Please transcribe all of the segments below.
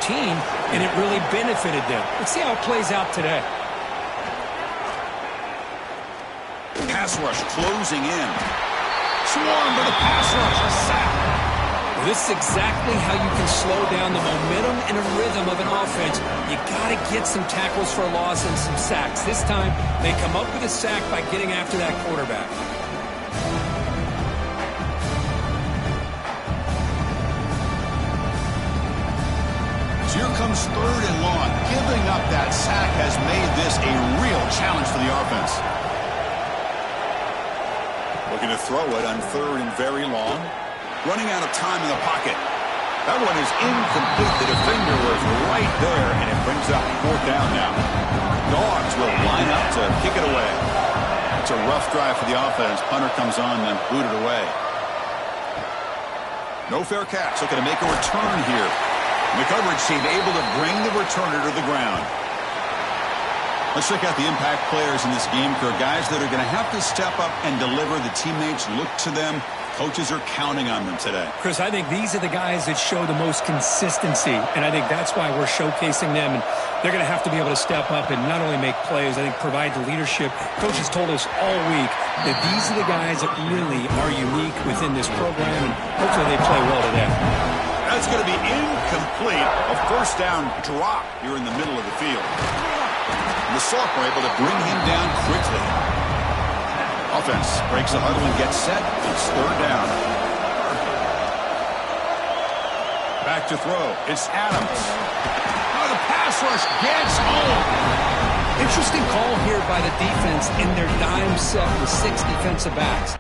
team, and it really benefited them. Let's see how it plays out today. Pass rush closing in. Swarmed by the pass rush. A sack. Well, this is exactly how you can slow down the momentum and a rhythm of an offense. You got to get some tackles for a loss and some sacks. This time, they come up with a sack by getting after that quarterback. So here comes 3rd and long. Giving up that sack has made this a real challenge for the offense. Looking to throw it on 3rd and very long. Running out of time in the pocket. That one is incomplete. The defender was right there, and it brings up 4th down now. Dogs will line up to kick it away. It's a rough drive for the offense. Punter comes on and booted away. No fair catch. Looking to make a return here. The coverage team able to bring the returner to the ground. Let's check out the impact players in this game. There are guys that are going to have to step up and deliver. The teammates look to them. Coaches are counting on them today. Chris, I think these are the guys that show the most consistency, and I think that's why we're showcasing them. And they're going to have to be able to step up and not only make plays, I think provide the leadership. Coaches told us all week that these are the guys that really are unique within this program, and hopefully they play well today. That's going to be incomplete. A 1st down drop here in the middle of the field. And the Sophomore able to bring him down quickly. Offense breaks the huddle and gets set. It's 3rd down. Back to throw. It's Adams. Oh, the pass rush gets home. Interesting call here by the defense in their dime set with 6 defensive backs.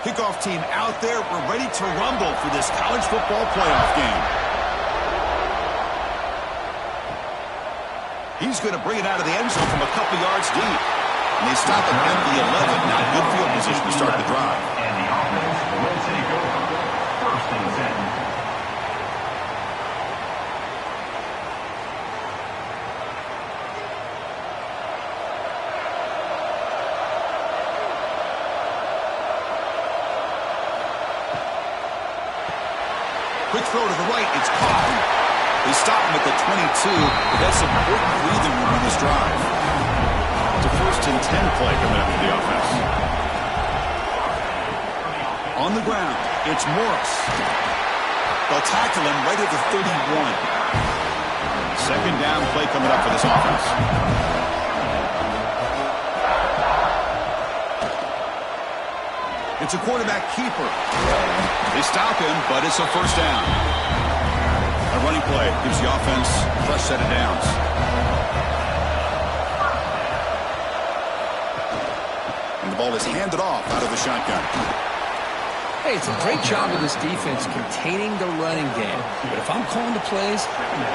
Kickoff team out there. We're ready to rumble for this college football playoff game. He's going to bring it out of the end zone from a couple yards deep. And they stop him at the 11. Now good field position to start the drive. And the offense will take over. 1st and 10. Quick throw to the right. It's caught. They stop him at the 22. But that's some important breathing room on this drive. It's a 1st and 10 play coming up for the offense. On the ground, it's Morris. They'll tackle him right at the 31. 2nd down play coming up for this offense. It's a quarterback keeper. They stop him, but it's a 1st down. A running play gives the offense a fresh set of downs. And the ball is handed off out of the shotgun. Hey, it's a great job of this defense containing the running game. But if I'm calling the plays,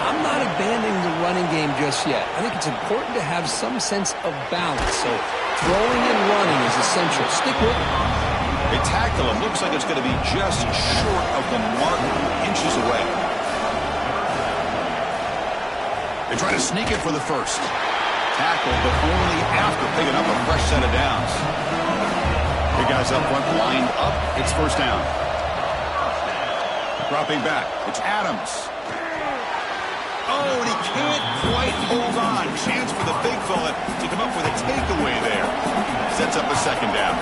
I'm not abandoning the running running game just yet. I think it's important to have some sense of balance. So throwing and running is essential. Stick with it. They tackle him. Looks like it's going to be just short of the mark, inches away. They try to sneak it for the first. Tackle, but only after picking up a fresh set of downs. Big guys up front lined up. It's first down. Dropping back. It's Adams. Oh, and he can't quite hold on. Chance for the big fella to come up with a takeaway there. Sets up a second down.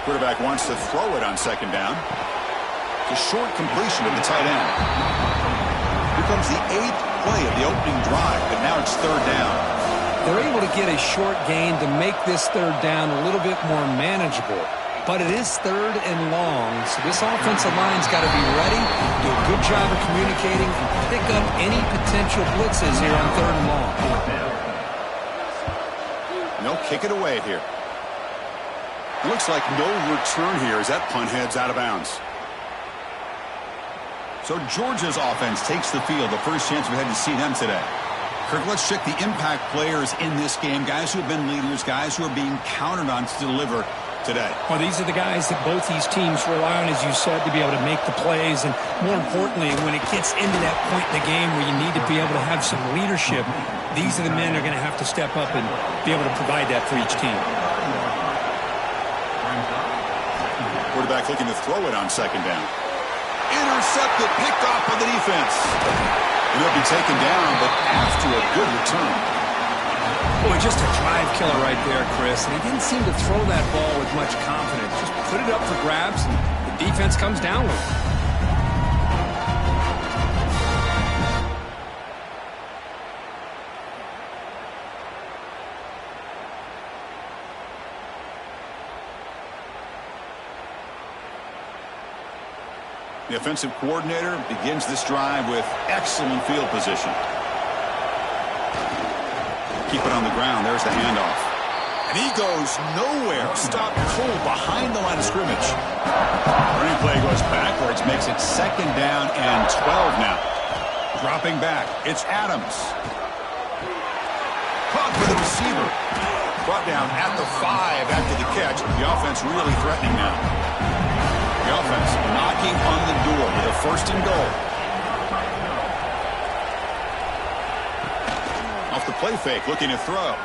Quarterback wants to throw it on second down. It's a short completion to the tight end. Here comes the 8th play of the opening drive, but now it's third down. They're able to get a short gain to make this third down a little bit more manageable. But it is third and long, so this offensive line's got to be ready, do a good job of communicating, and pick up any potential blitzes here on third and long. And they'll kick it away here. Looks like no return here as that punt heads out of bounds. So Georgia's offense takes the field, the first chance we had to see them today. Kirk, let's check the impact players in this game, guys who have been leaders, guys who are being counted on to deliver today. Well, these are the guys that both these teams rely on, as you said, to be able to make the plays. And more importantly, when it gets into that point in the game where you need to be able to have some leadership, these are the men that are going to have to step up and be able to provide that for each team. Quarterback looking to throw it on second down. Intercepted, picked off by the defense. And he'll be taken down, but after a good return. Boy, just a drive killer right there, Chris. And he didn't seem to throw that ball with much confidence. Just put it up for grabs, and the defense comes down with it. The offensive coordinator begins this drive with excellent field position. Keep it on the ground. There's the handoff. And he goes nowhere. Stopped cold behind the line of scrimmage. Running play goes backwards. Makes it second down and 12 now. Dropping back. It's Adams. Caught for the receiver. Brought down at the 5 after the catch. The offense really threatening now. The offense knocking on the door with a first and goal. Off the play fake, looking to throw.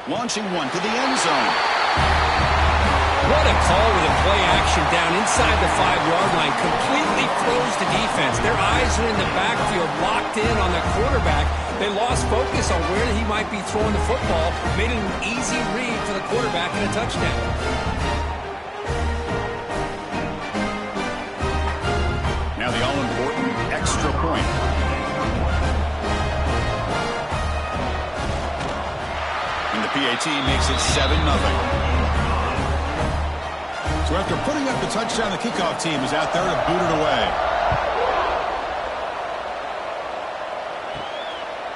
Launching one to the end zone. What a call with a play action down inside the 5-yard line. Completely froze the defense. Their eyes are in the backfield, locked in on the quarterback. They lost focus on where he might be throwing the football. Made it an easy read for the quarterback and a touchdown. Now the all-important extra point. And the PAT makes it 7-0. So after putting up the touchdown, the kickoff team is out there to boot it away.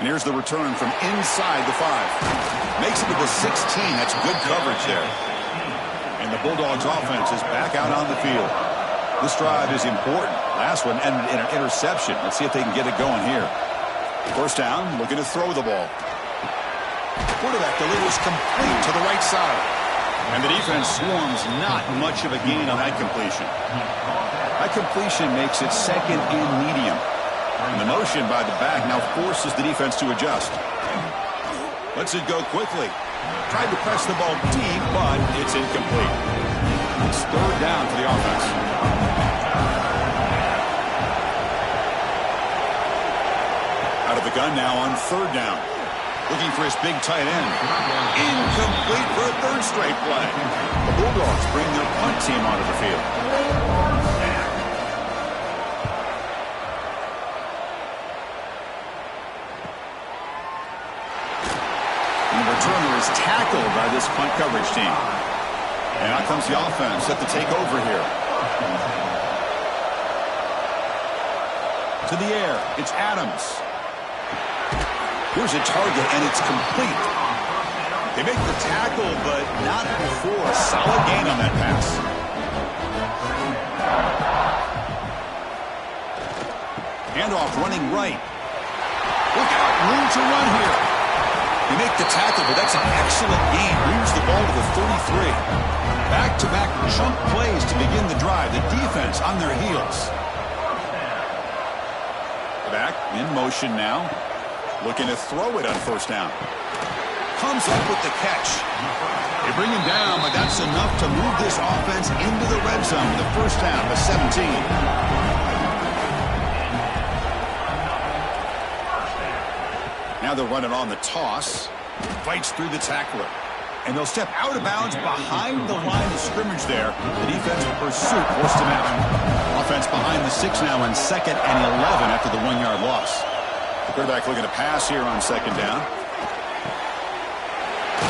And here's the return from inside the 5. Makes it to the 16. That's good coverage there. And the Bulldogs offense is back out on the field. This drive is important. Last one ended in an interception. Let's see if they can get it going here. First down, looking to throw the ball. Quarterback delivers complete to the right side. And the defense swarms not much of a gain on that completion. That completion makes it second and medium. And the motion by the back now forces the defense to adjust. Lets it go quickly. Tried to press the ball deep, but it's incomplete. It's third down for the offense. Out of the gun now on third down. Looking for his big tight end. Incomplete for a third straight play. The Bulldogs bring their punt team onto the field. And the returner is tackled by this punt coverage team. And out comes the offense set to take over here. To the air. It's Adams. Here's a target, and it's complete. They make the tackle, but not before. A solid gain on that pass. Handoff running right. Look out, room to run here. They make the tackle, but that's an excellent gain. Moves the ball to the 33. Back-to-back chunk plays to begin the drive. The defense on their heels. Back in motion now. Looking to throw it on first down. Comes up with the catch. They bring him down, but that's enough to move this offense into the red zone. The first down to 17. Now they're running on the toss. Fights through the tackler. And they'll step out of bounds behind the line of scrimmage there. The defense pursuit forced him out. Offense behind the 6 now in 2nd and 11 after the 1-yard loss. The quarterback looking to pass here on 2nd down.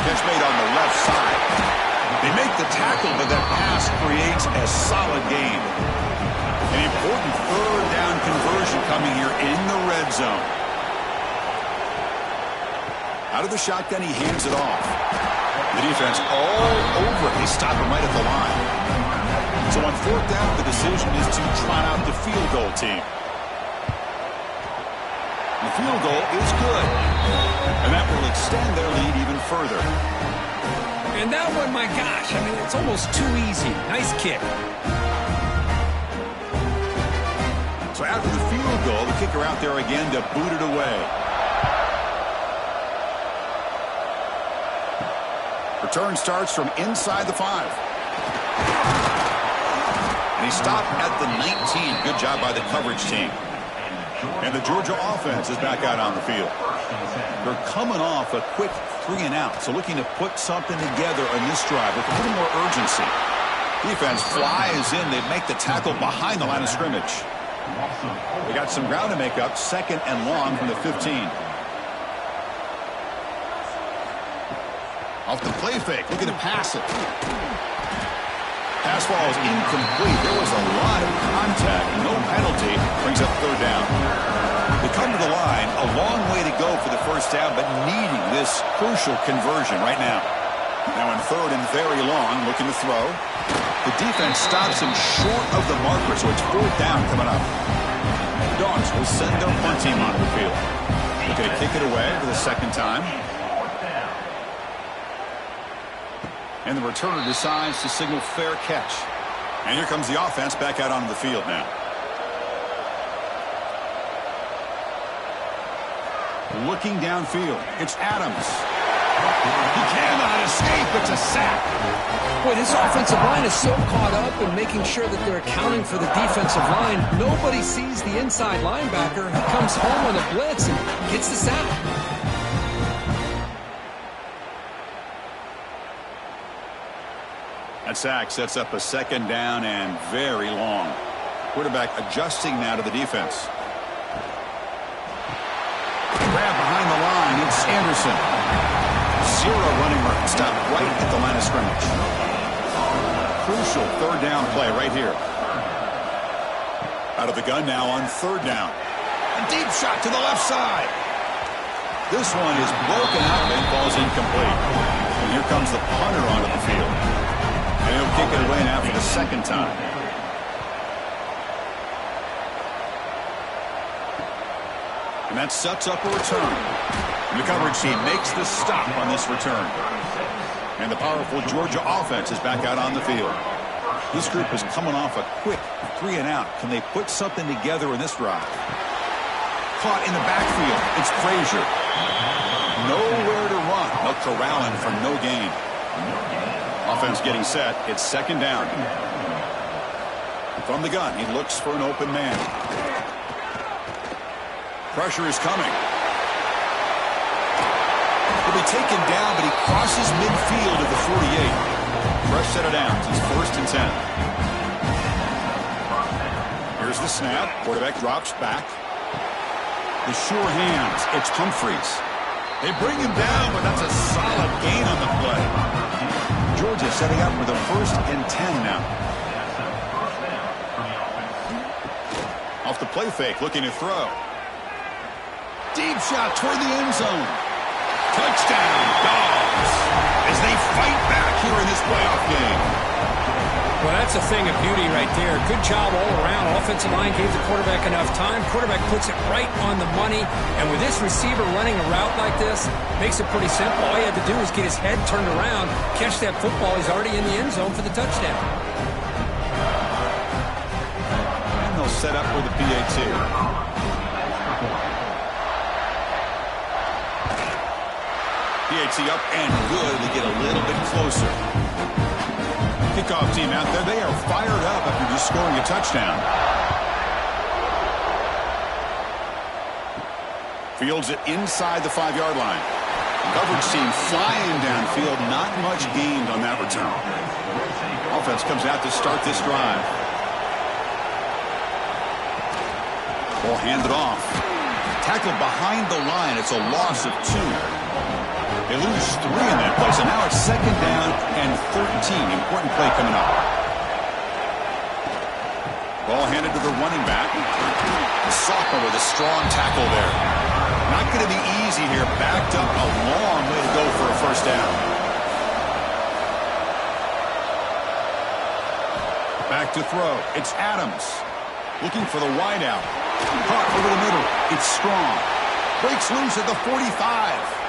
Catch made on the left side. They make the tackle, but that pass creates a solid gain. An important 3rd down conversion coming here in the red zone. Out of the shotgun, he hands it off. The defense all over it. They stop him right at the line. So on 4th down, the decision is to trot out the field goal team. The field goal is good. And that will extend their lead even further. And that one, my gosh, I mean, it's almost too easy. Nice kick. So after the field goal, the kicker out there again to boot it away. Return starts from inside the 5. And he stopped at the 19. Good job by the coverage team. And the Georgia offense is back out on the field. They're coming off a quick 3-and-out, so looking to put something together on this drive with a little more urgency. Defense flies in. They make the tackle behind the line of scrimmage. They got some ground to make up. 2nd and long from the 15. Off the play fake, looking to pass it. Pass ball is incomplete. There was a lot of contact. No penalty. Brings up 3rd down. They come to the line. A long way to go for the first down, but needing this crucial conversion right now. Now in 3rd and very long, looking to throw. The defense stops him short of the marker, so it's 4th down coming up. The Dogs will send their punt team onto the field. Looking to kick it away for the 2nd time. And the returner decides to signal fair catch. And here comes the offense back out onto the field now. Looking downfield, it's Adams. He cannot escape. It's a sack. Boy, this offensive line is so caught up in making sure that they're accounting for the defensive line. Nobody sees the inside linebacker. He comes home on a blitz and gets the sack. That sack sets up a 2nd down and very long. Quarterback adjusting now to the defense. Grab behind the line. It's Anderson. 0 running room. Stop right at the line of scrimmage. Crucial 3rd down play right here. Out of the gun now on 3rd down. A deep shot to the left side. This one is broken out and falls incomplete. And here comes the punter onto the field. And he'll kick it away now for the 2nd time. And that sets up a return. And the coverage team makes the stop on this return. And the powerful Georgia offense is back out on the field. This group is coming off a quick 3-and-out. Can they put something together in this drive? Caught in the backfield. It's Frazier. Nowhere to run. They'll corral him for no gain. Offense getting set. It's 2nd down. From the gun, he looks for an open man. Pressure is coming. He'll be taken down, but he crosses midfield at the 48. Fresh set of downs. It's 1st and 10. Here's the snap. Quarterback drops back. The sure hands. It's Humphreys. They bring him down, but that's a solid gain on the play. Georgia setting up for the 1st and 10 now. Off the play fake, looking to throw. Deep shot toward the end zone. Touchdown, Dogs, as they fight back here in this playoff game. Well, that's a thing of beauty right there. Good job all around. Offensive line gave the quarterback enough time. Quarterback puts it right on the money. And with this receiver running a route like this, makes it pretty simple. All he had to do was get his head turned around, catch that football. He's already in the end zone for the touchdown. And they'll set up with the PAT. PAT up and good. They get a little bit closer. Kickoff team out there. They are fired up after just scoring a touchdown. Fields it inside the 5-yard line. Coverage team flying downfield. Not much gained on that return. Offense comes out to start this drive. Ball handed off. Tackled behind the line. It's a loss of 2. They lose 3 in that play, so now it's 2nd down and 13. Important play coming up. Ball handed to the running back. The sophomore with a strong tackle there. Not going to be easy here. Backed up a long way to go for a first down. Back to throw. It's Adams. Looking for the wideout. Caught over the middle. It's Strong. Breaks loose at the 45.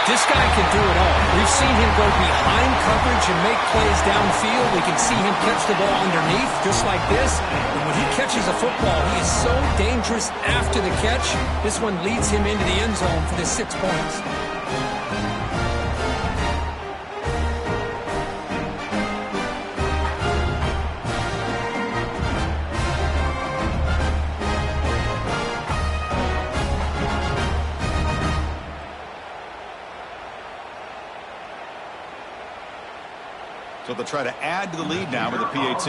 This guy can do it all. We've seen him go behind coverage and make plays downfield. We can see him catch the ball underneath, just like this. And when he catches a football, he is so dangerous after the catch. This one leads him into the end zone for the 6 points. So they'll try to add to the lead now with the PAT.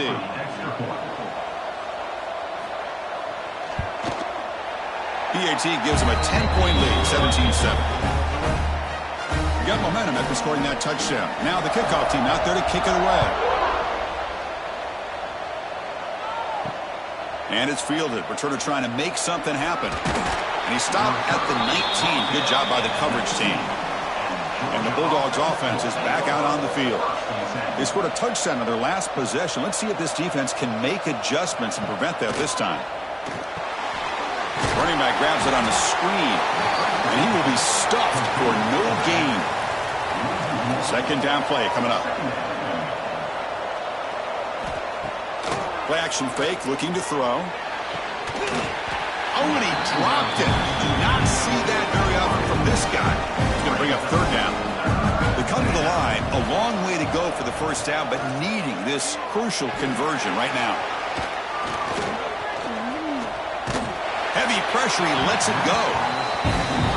PAT gives them a 10-point lead, 17-7. Got momentum after scoring that touchdown. Now the kickoff team out there to kick it away. And it's fielded. Returner trying to make something happen. And he stopped at the 19. Good job by the coverage team. And the Bulldogs offense is back out on the field. They scored a touchdown on their last possession. Let's see if this defense can make adjustments and prevent that this time. Running back grabs it on the screen. And he will be stuffed for no gain. 2nd down play coming up. Play action fake, looking to throw. Oh, and he dropped it. Do not see that very often from this guy. He's going to bring up 3rd down. They come to the line, a long way to go for the first down, but needing this crucial conversion right now. Heavy pressure, he lets it go.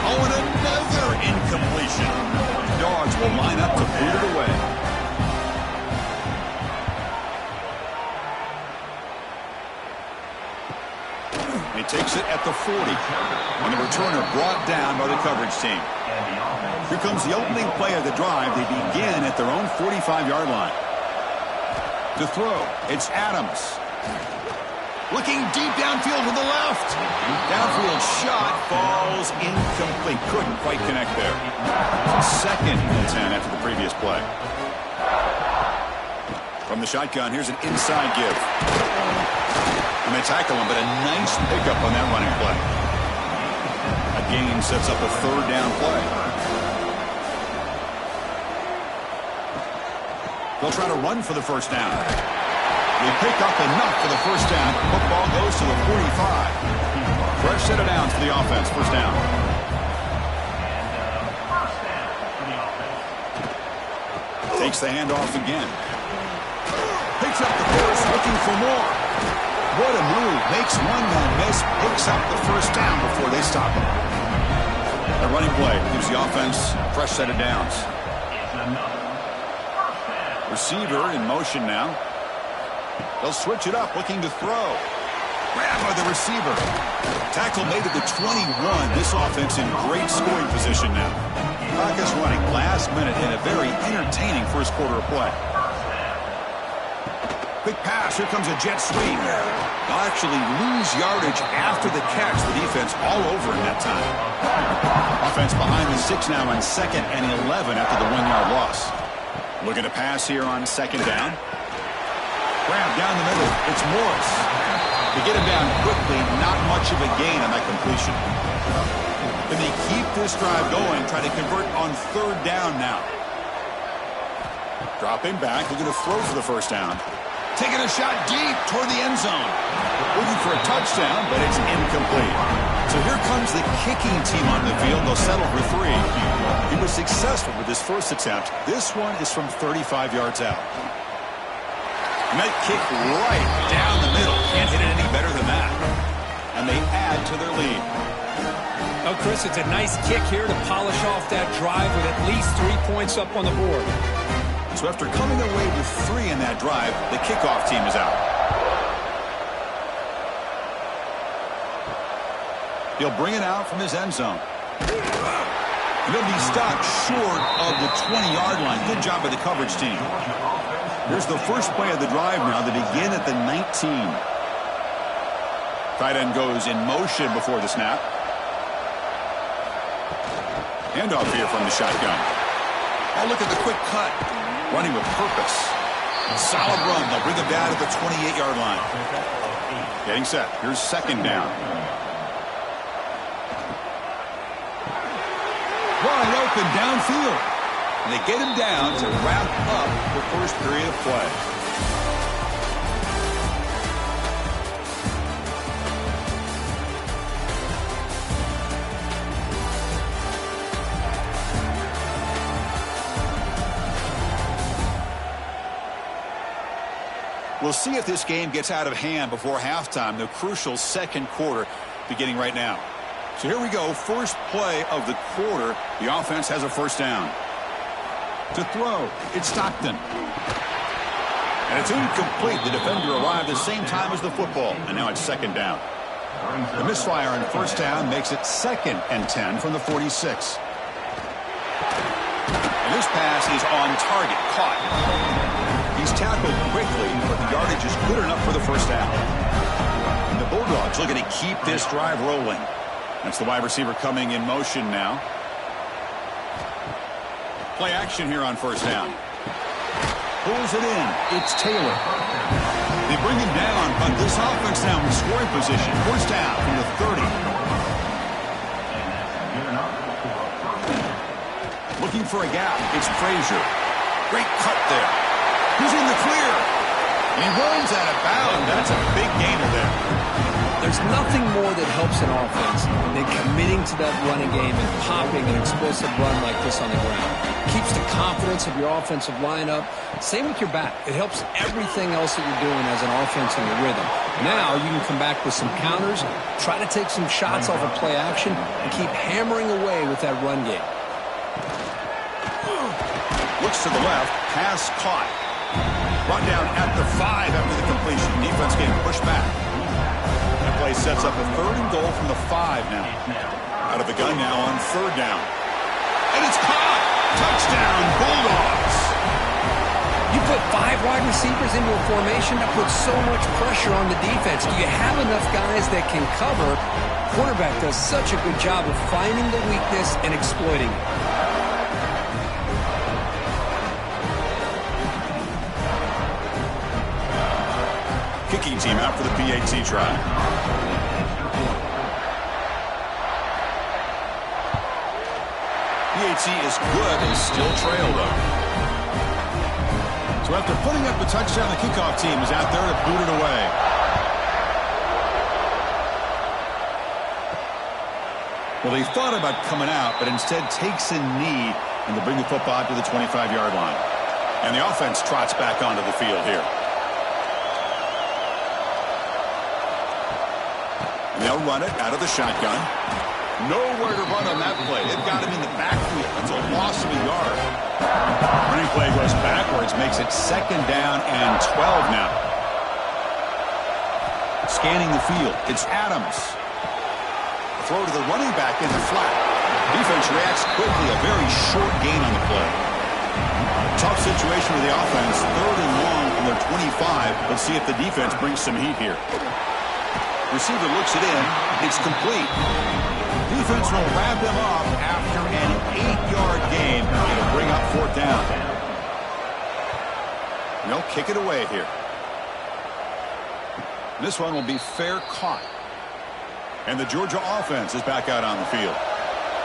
Oh, and another incompletion. Dogs will line up to boot it away. He takes it at the 40. And the returner brought down by the coverage team. Here comes the opening play of the drive. They begin at their own 45-yard line. To throw, it's Adams. Looking deep downfield to the left. Downfield shot falls incomplete. Couldn't quite connect there. 2nd and 10 after the previous play. From the shotgun, here's an inside give. And they tackle him, but a nice pickup on that running play. A gain sets up a 3rd down play. They'll try to run for the first down. They pick up enough for the first down. Football goes to the 45. Fresh set of downs for the offense. First down. Takes the handoff again. Picks up the first, looking for more. What a move. Makes one man miss. Picks up the first down before they stop him. A running play gives the offense a fresh set of downs. Receiver in motion now. They'll switch it up, looking to throw. Grab by the receiver. Tackle made at the 21. This offense in great scoring position now. Clock is running last minute in a very entertaining first quarter of play. Quick pass. Here comes a jet sweep. They'll actually lose yardage after the catch. The defense all over in that time. Offense behind the 6 now on 2nd and 11 after the 1-yard loss. Looking to pass here on 2nd down. Grab down the middle. It's Morris. To get him down quickly, not much of a gain on that completion. Can they keep this drive going, try to convert on 3rd down now? Dropping back, looking to throw for the 1st down. Taking a shot deep toward the end zone. Looking for a touchdown, but it's incomplete. So here comes the kicking team on the field. They'll settle for 3. He was successful with his first attempt. This one is from 35 yards out. And that kick right down the middle. Can't hit it any better than that. And they add to their lead. Oh, Chris, it's a nice kick here to polish off that drive with at least 3 points up on the board. So after coming away with 3 in that drive, the kickoff team is out. He'll bring it out from his end zone. He'll be stopped short of the 20-yard line. Good job by the coverage team. Here's the first play of the drive now to begin at the 19. Tight end goes in motion before the snap. Handoff here from the shotgun. Oh, look at the quick cut. Running with purpose. Solid run. They'll bring him down to the 28-yard line. Getting set. Here's 2nd down. Wide open downfield. And they get him down to wrap up the first period of play. We'll see if this game gets out of hand before halftime. The crucial 2nd quarter beginning right now. So here we go. First play of the quarter. The offense has a 1st down. To throw, it's Stockton. And it's incomplete. The defender arrived the same time as the football. And now it's 2nd down. The misfire on 1st down makes it 2nd and 10 from the 46. And this pass is on target. Caught. He's tackled quickly, but the yardage is good enough for the 1st down. And the Bulldogs looking to keep this drive rolling. That's the wide receiver coming in motion now. Play action here on 1st down. Pulls it in. It's Taylor. They bring him down, but this offense now in scoring position. 1st down from the 30. Looking for a gap. It's Frazier. Great cut there. He's in the clear. And he runs out of bounds. That's a big gainer there. There's nothing more that helps an offense than committing to that running game and popping an explosive run like this on the ground. Keeps the confidence of your offensive lineup. Same with your back. It helps everything else that you're doing as an offense in your rhythm. Now you can come back with some counters, try to take some shots off of play action, and keep hammering away with that run game. Looks to the left. Pass caught. Brought down at the 5 after the completion. Defense getting pushed back. That play sets up a 3rd and goal from the 5 now. Out of the gun now on 3rd down. And it's caught! Touchdown, Bulldogs! You put 5 wide receivers into a formation that puts so much pressure on the defense. Do you have enough guys that can cover? Quarterback does such a good job of finding the weakness and exploiting it. Kicking team out for the PAT try. PAT is good and still trail, though. So after putting up the touchdown, the kickoff team is out there to boot it away. Well, he thought about coming out, but instead takes a knee and to bring the football to the 25-yard line. And the offense trots back onto the field here. They'll run it out of the shotgun. Nowhere to run on that play. They've got him in the backfield. That's a loss of a yard. Running play goes backwards, makes it 2nd down and 12 now. Scanning the field, it's Adams. Throw to the running back in the flat. Defense reacts quickly, a very short gain on the play. Tough situation for the offense. 3rd and long from their 25. Let's see if the defense brings some heat here. Receiver looks it in. It's complete. Defense will wrap him up after an 8-yard gain. It'll bring up 4th down. And they'll kick it away here. This one will be fair caught. And the Georgia offense is back out on the field.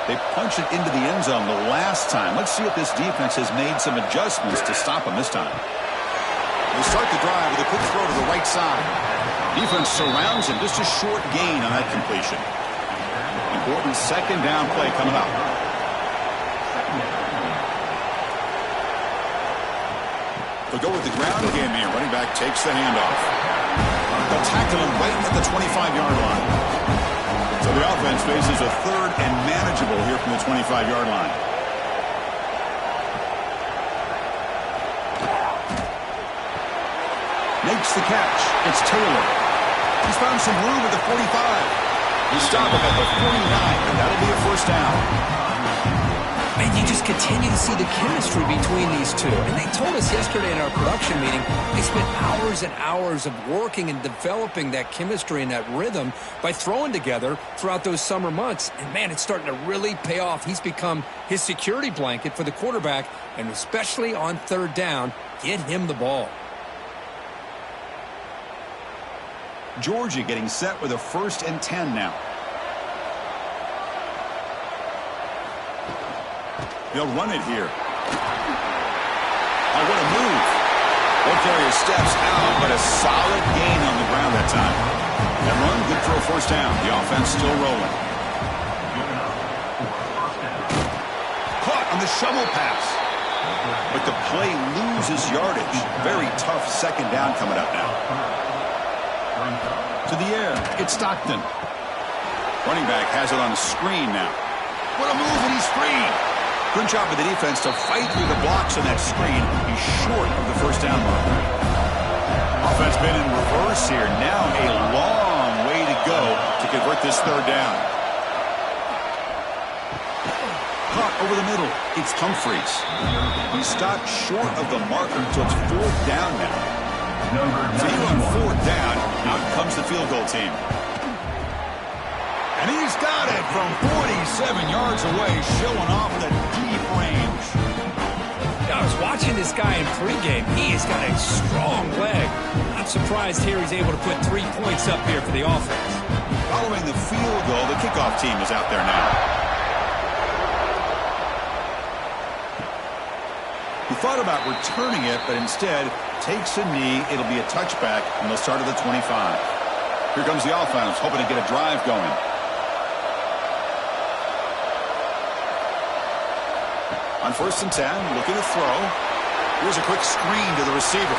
They punched it into the end zone the last time. Let's see if this defense has made some adjustments to stop them this time. They start the drive with a quick throw to the right side. Defense surrounds him. Just a short gain on that completion. Important 2nd down play coming up. They'll go with the ground game here. Running back takes the handoff. They'll tackle him right at the 25-yard line. So the offense faces a 3rd and manageable here from the 25-yard line. Makes the catch. It's Taylor. He's found some room at the 45. He stopped him at the 49, and that'll be a 1st down. Man, you just continue to see the chemistry between these two. And they told us yesterday in our production meeting, they spent hours and hours of working and developing that chemistry and that rhythm by throwing together throughout those summer months. And, man, it's starting to really pay off. He's become his security blanket for the quarterback, and especially on 3rd down, get him the ball. Georgia getting set with a 1st and 10 now. They'll run it here. Oh, what a move. Both carriers steps out, but a solid gain on the ground that time. That run, good for a 1st down. The offense still rolling. Caught on the shovel pass. But the play loses yardage. Very tough 2nd down coming up now. To the air, it's Stockton. Running back has it on a screen now. What a move, and he's free. Good job of the defense to fight through the blocks on that screen. He's short of the 1st down mark. Offense been in reverse here. Now a long way to go to convert this 3rd down. Caught over the middle. It's Humphreys. He stopped short of the marker, so it's 4th down now. So he on 4th down. Out comes the field goal team. And he's got it from 47 yards away, showing off the deep range. I was watching this guy in pregame. He has got a strong leg. I'm surprised here he's able to put 3 points up here for the offense. Following the field goal, the kickoff team is out there now. He thought about returning it, but instead takes a knee. It'll be a touchback, and they'll start at the 25. Here comes the offense, hoping to get a drive going. On 1st and 10, looking to throw. Here's a quick screen to the receiver.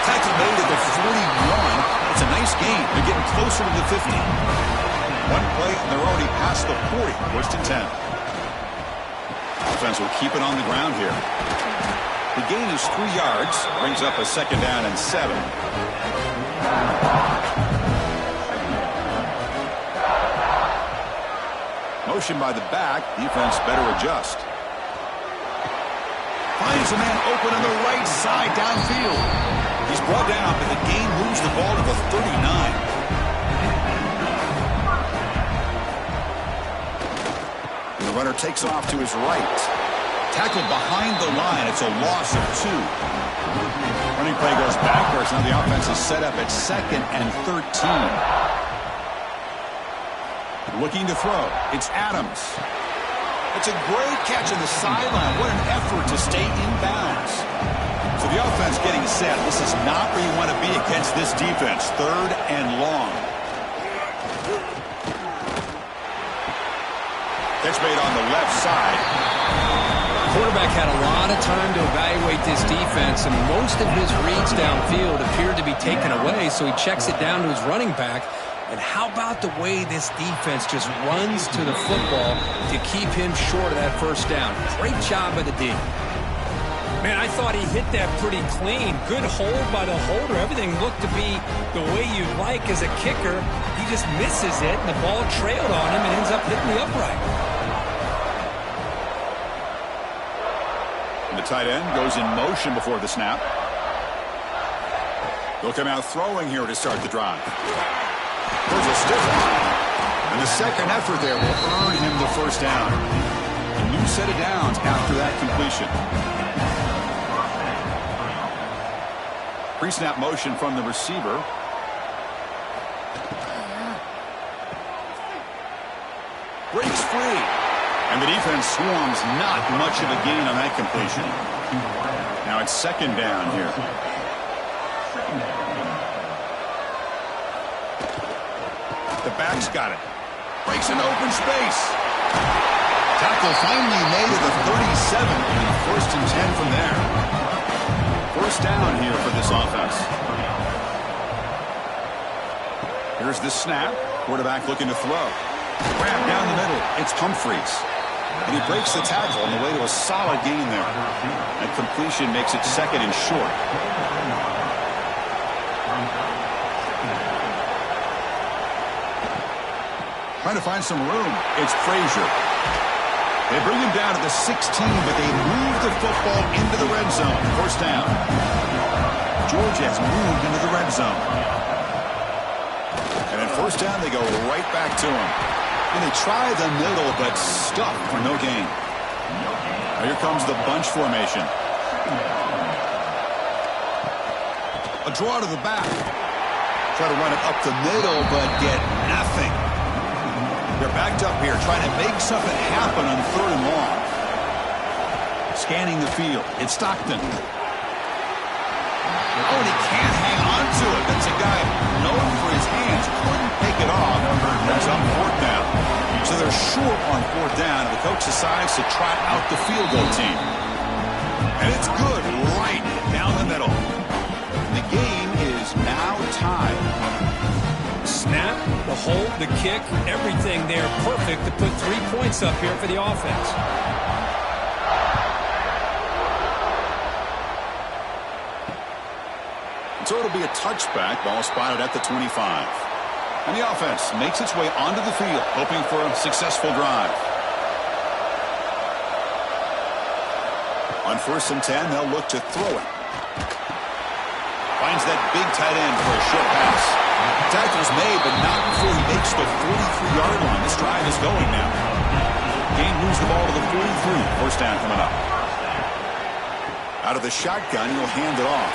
Tackle made at the 41. It's a nice gain. They're getting closer to the 50. One play, and they're already past the 40. 1st and 10. Offense will keep it on the ground here. The gain is 3 yards. Brings up a 2nd down and 7. Motion by the back. Defense better adjust. Finds a man open on the right side downfield. He's brought down, but the gain moves the ball to the 39. And the runner takes off to his right. Tackled behind the line. It's a loss of 2. Running play goes backwards. Now the offense is set up at 2nd and 13. Looking to throw. It's Adams. It's a great catch on the sideline. What an effort to stay in bounds. So the offense getting set. This is not where you want to be against this defense. 3rd and long. Catch made on the left side. Quarterback had a lot of time to evaluate this defense, and most of his reads downfield appeared to be taken away, so he checks it down to his running back. And how about the way this defense just runs to the football to keep him short of that 1st down? Great job by the D. Man, I thought he hit that pretty clean. Good hold by the holder. Everything looked to be the way you'd like as a kicker. He just misses it, and the ball trailed on him and ends up hitting the upright. And the tight end goes in motion before the snap. They'll come out throwing here to start the drive. There's a stiff one. And the second effort there will earn him the first down. A new set of downs after that completion. Pre-snap motion from the receiver. Breaks free. And the defense swarms, not much of a gain on that completion. Now it's second down here. The back's got it. Breaks an open space. Tackle finally made at the 37, and first and 10 from there. First down here for this offense. Here's the snap. Quarterback looking to throw. Grab down the middle. It's Humphries. And he breaks the tackle on the way to a solid gain there. That completion makes it second and short. Trying to find some room. It's Frazier. They bring him down to the 16, but they move the football into the red zone. First down. Georgia has moved into the red zone. And at first down, they go right back to him. And they try the middle, but stuck for no gain. Now here comes the bunch formation. A draw to the back. Try to run it up the middle, but get nothing. They're backed up here, trying to make something happen on third and long. Scanning the field. It's Stockton. Oh, and he can't hang on to it. That's a guy known for his hands. Couldn't take it off. It's on fourth down. So they're short on fourth down. The coach decides to try out the field goal team. And it's good right down the middle. The game is now tied. Snap, the hold, the kick, everything there perfect to put 3 points up here for the offense. So it'll be a touchback. Ball spotted at the 25. And the offense makes its way onto the field, hoping for a successful drive. On first and 10, they'll look to throw it. Finds that big tight end for a short pass. Tackle's made, but not before he makes the 43-yard line. This drive is going now. Gain moves the ball to the 43. First down coming up. Out of the shotgun, he'll hand it off.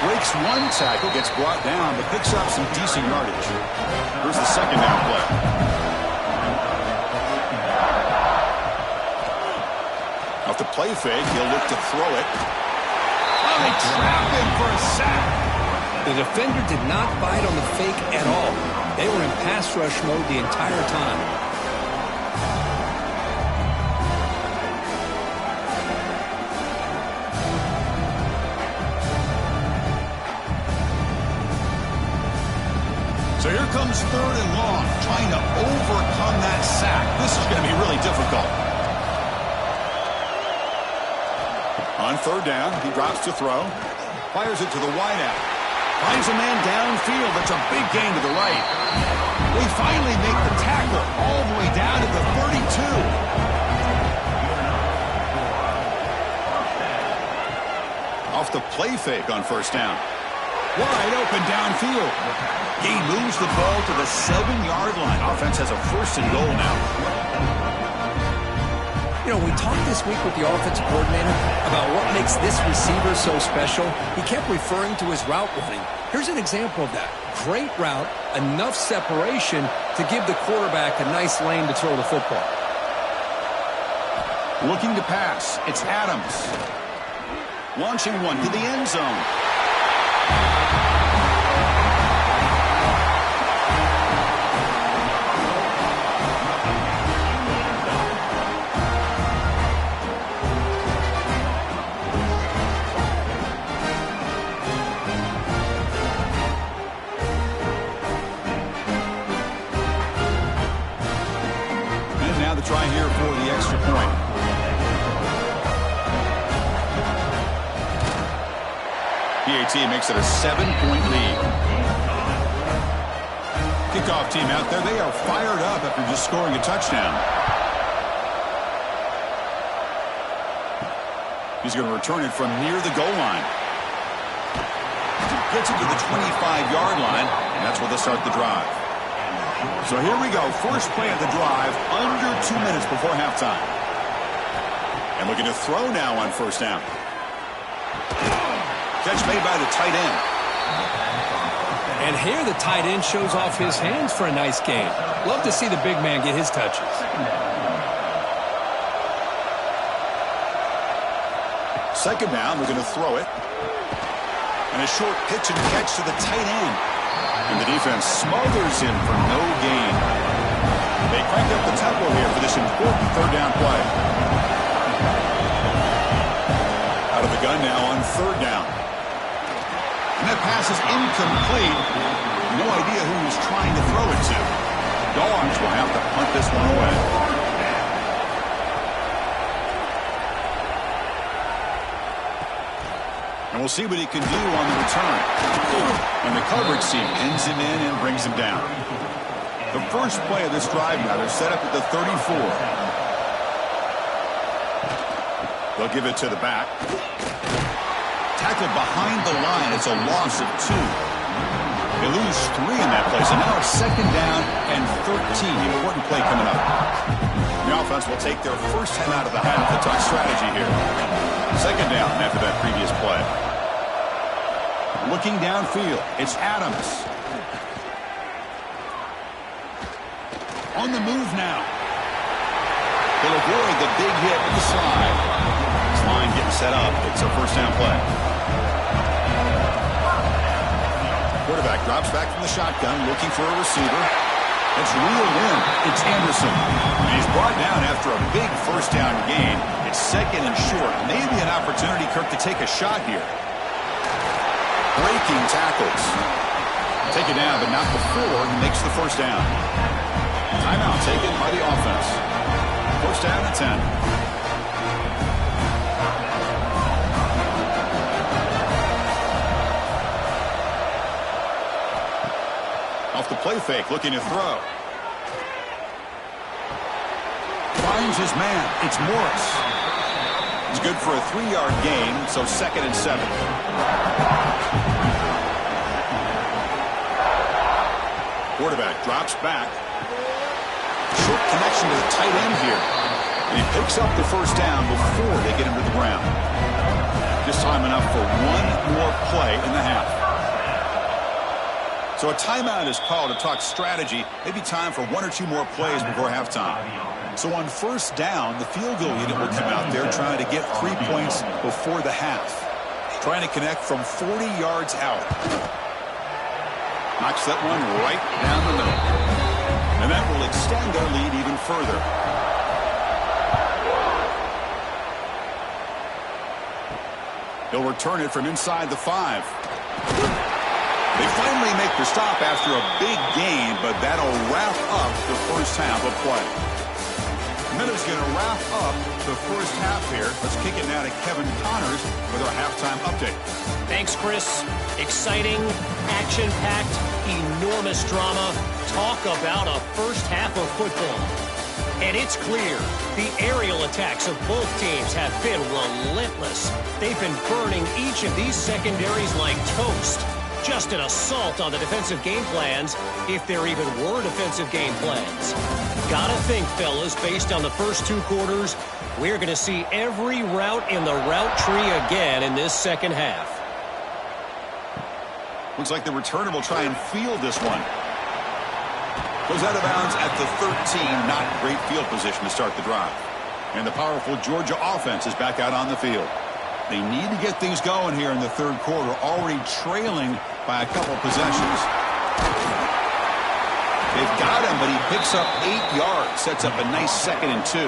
Breaks one tackle, gets brought down, but picks up some decent yardage. Here's the second down play. Off the play fake, he'll look to throw it. Oh, they trap him for a sack. The defender did not bite on the fake at all. They were in pass rush mode the entire time. So here comes third and long, trying to overcome that sack. This is going to be really difficult. On third down, he drops to throw. Fires it to the wideout. Finds a man downfield. That's a big gain to the right. They finally make the tackle all the way down to the 32. Off the play fake on first down. Wide open downfield. Gain moves the ball to the 7-yard line. Offense has a first and goal now. You know, we talked this week with the offensive coordinator about what makes this receiver so special. He kept referring to his route running. Here's an example of that. Great route, enough separation to give the quarterback a nice lane to throw the football. Looking to pass. It's Adams. Launching one to the end zone. Try here for the extra point. PAT makes it a 7-point lead. Kickoff team out there. They are fired up after just scoring a touchdown. He's going to return it from near the goal line. Gets it to the 25-yard line, and that's where they'll start the drive. So here we go. First play of the drive, under 2 minutes before halftime. And looking to throw now on first down. Catch made by the tight end. And here the tight end shows off his hands for a nice gain. Love to see the big man get his touches. Second down, we're going to throw it. And a short pitch and catch to the tight end. And the defense smothers him for no gain. They crank up the tempo here for this important third down play. Out of the gun now on third down. And that pass is incomplete. No idea who he's trying to throw it to. Dogs will have to punt this one away. And we'll see what he can do on the return. And the coverage team pins him in and brings him down. The first play of this drive now, they're set up at the 34. They'll give it to the back. Tackled behind the line. It's a loss of 2. They lose 3 in that play. So now it's second down and 13. Important play coming up. The offense will take their first time out of the half. The tough strategy here. Second down after that previous play. Looking downfield, it's Adams. On the move now. He'll avoid the big hit with the slide. This line getting set up. It's a first down play. Quarterback drops back from the shotgun, looking for a receiver. It's reeled in. It's Anderson. And he's brought down after a big first down gain. It's second and short. Maybe an opportunity, Kirk, to take a shot here. Breaking tackles. Take it down, but not before he makes the first down. Timeout taken by the offense. First down and 10. Off the play fake, looking to throw. Finds his man. It's Morris. It's good for a 3-yard gain, so second and 7. Quarterback drops back. Short connection to the tight end here. And he picks up the first down before they get him to the ground. Just time enough for one more play in the half. So a timeout is called to talk strategy. Maybe time for 1 or 2 more plays before halftime. So on first down, the field goal unit will come out there trying to get 3 points before the half. Trying to connect from 40 yards out. Knocks that one right down the middle. And that will extend their lead even further. He'll return it from inside the 5. They finally make the stop after a big gain, but that'll wrap up the first half of play. Miller's going to wrap up the first half here. Let's kick it now to Kevin Connors with our halftime update. Thanks, Chris. Exciting, action-packed, enormous drama. Talk about a first half of football. And it's clear the aerial attacks of both teams have been relentless. They've been burning each of these secondaries like toast. Just an assault on the defensive game plans, if there even were defensive game plans. Gotta think, fellas, based on the first 2 quarters, we're going to see every route in the route tree again in this second half. Looks like the returner will try and field this one. Goes out of bounds at the 13. Not great field position to start the drive. And the powerful Georgia offense is back out on the field. They need to get things going here in the third quarter, already trailing by a couple possessions. They've got him, but he picks up 8 yards, sets up a nice second and 2.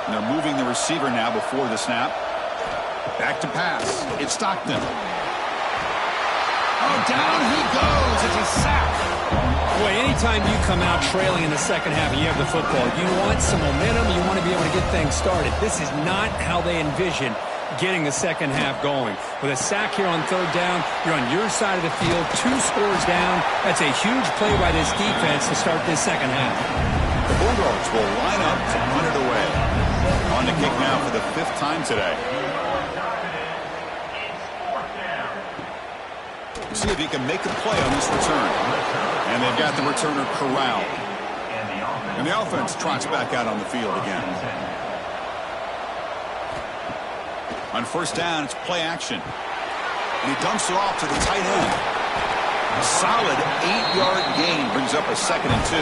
And they're moving the receiver now before the snap. Back to pass. It's Stockton. Oh, down he goes. It's a sack. Boy, anytime you come out trailing in the second half and you have the football, you want some momentum. You want to be able to get things started. This is not how they envision getting the second half going. With a sack here on third down, you're on your side of the field, 2 scores down. That's a huge play by this defense to start this second half. The Bulldogs will line up to punt it away. On the kick now for the 5th time today. See if he can make a play on this return. And they've got the returner corralled. And the offense trots back out on the field again. On first down, it's play action. And he dumps it off to the tight end. A solid 8-yard gain brings up a 2nd and 2.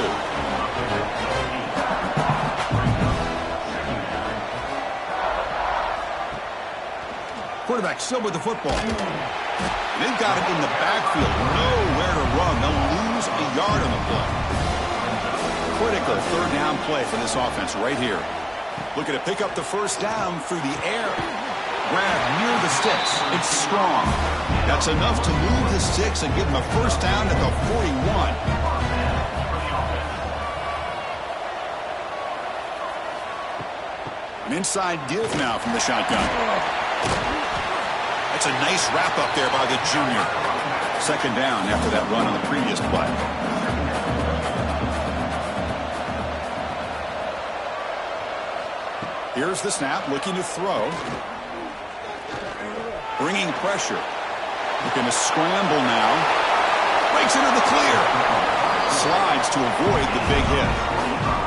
Quarterback still with the football. They've got him in the backfield. Nowhere to run. They'll lose a yard on the play. Critical 3rd down play for this offense right here. Looking to pick up the first down through the air. Grab near the sticks. It's strong. That's enough to move the sticks and give him a first down at the 41. An inside give now from the shotgun. That's a nice wrap-up there by the junior. 2nd down after that run on the previous play. Here's the snap, looking to throw. Bringing pressure. Looking to scramble now. Breaks into the clear. Slides to avoid the big hit.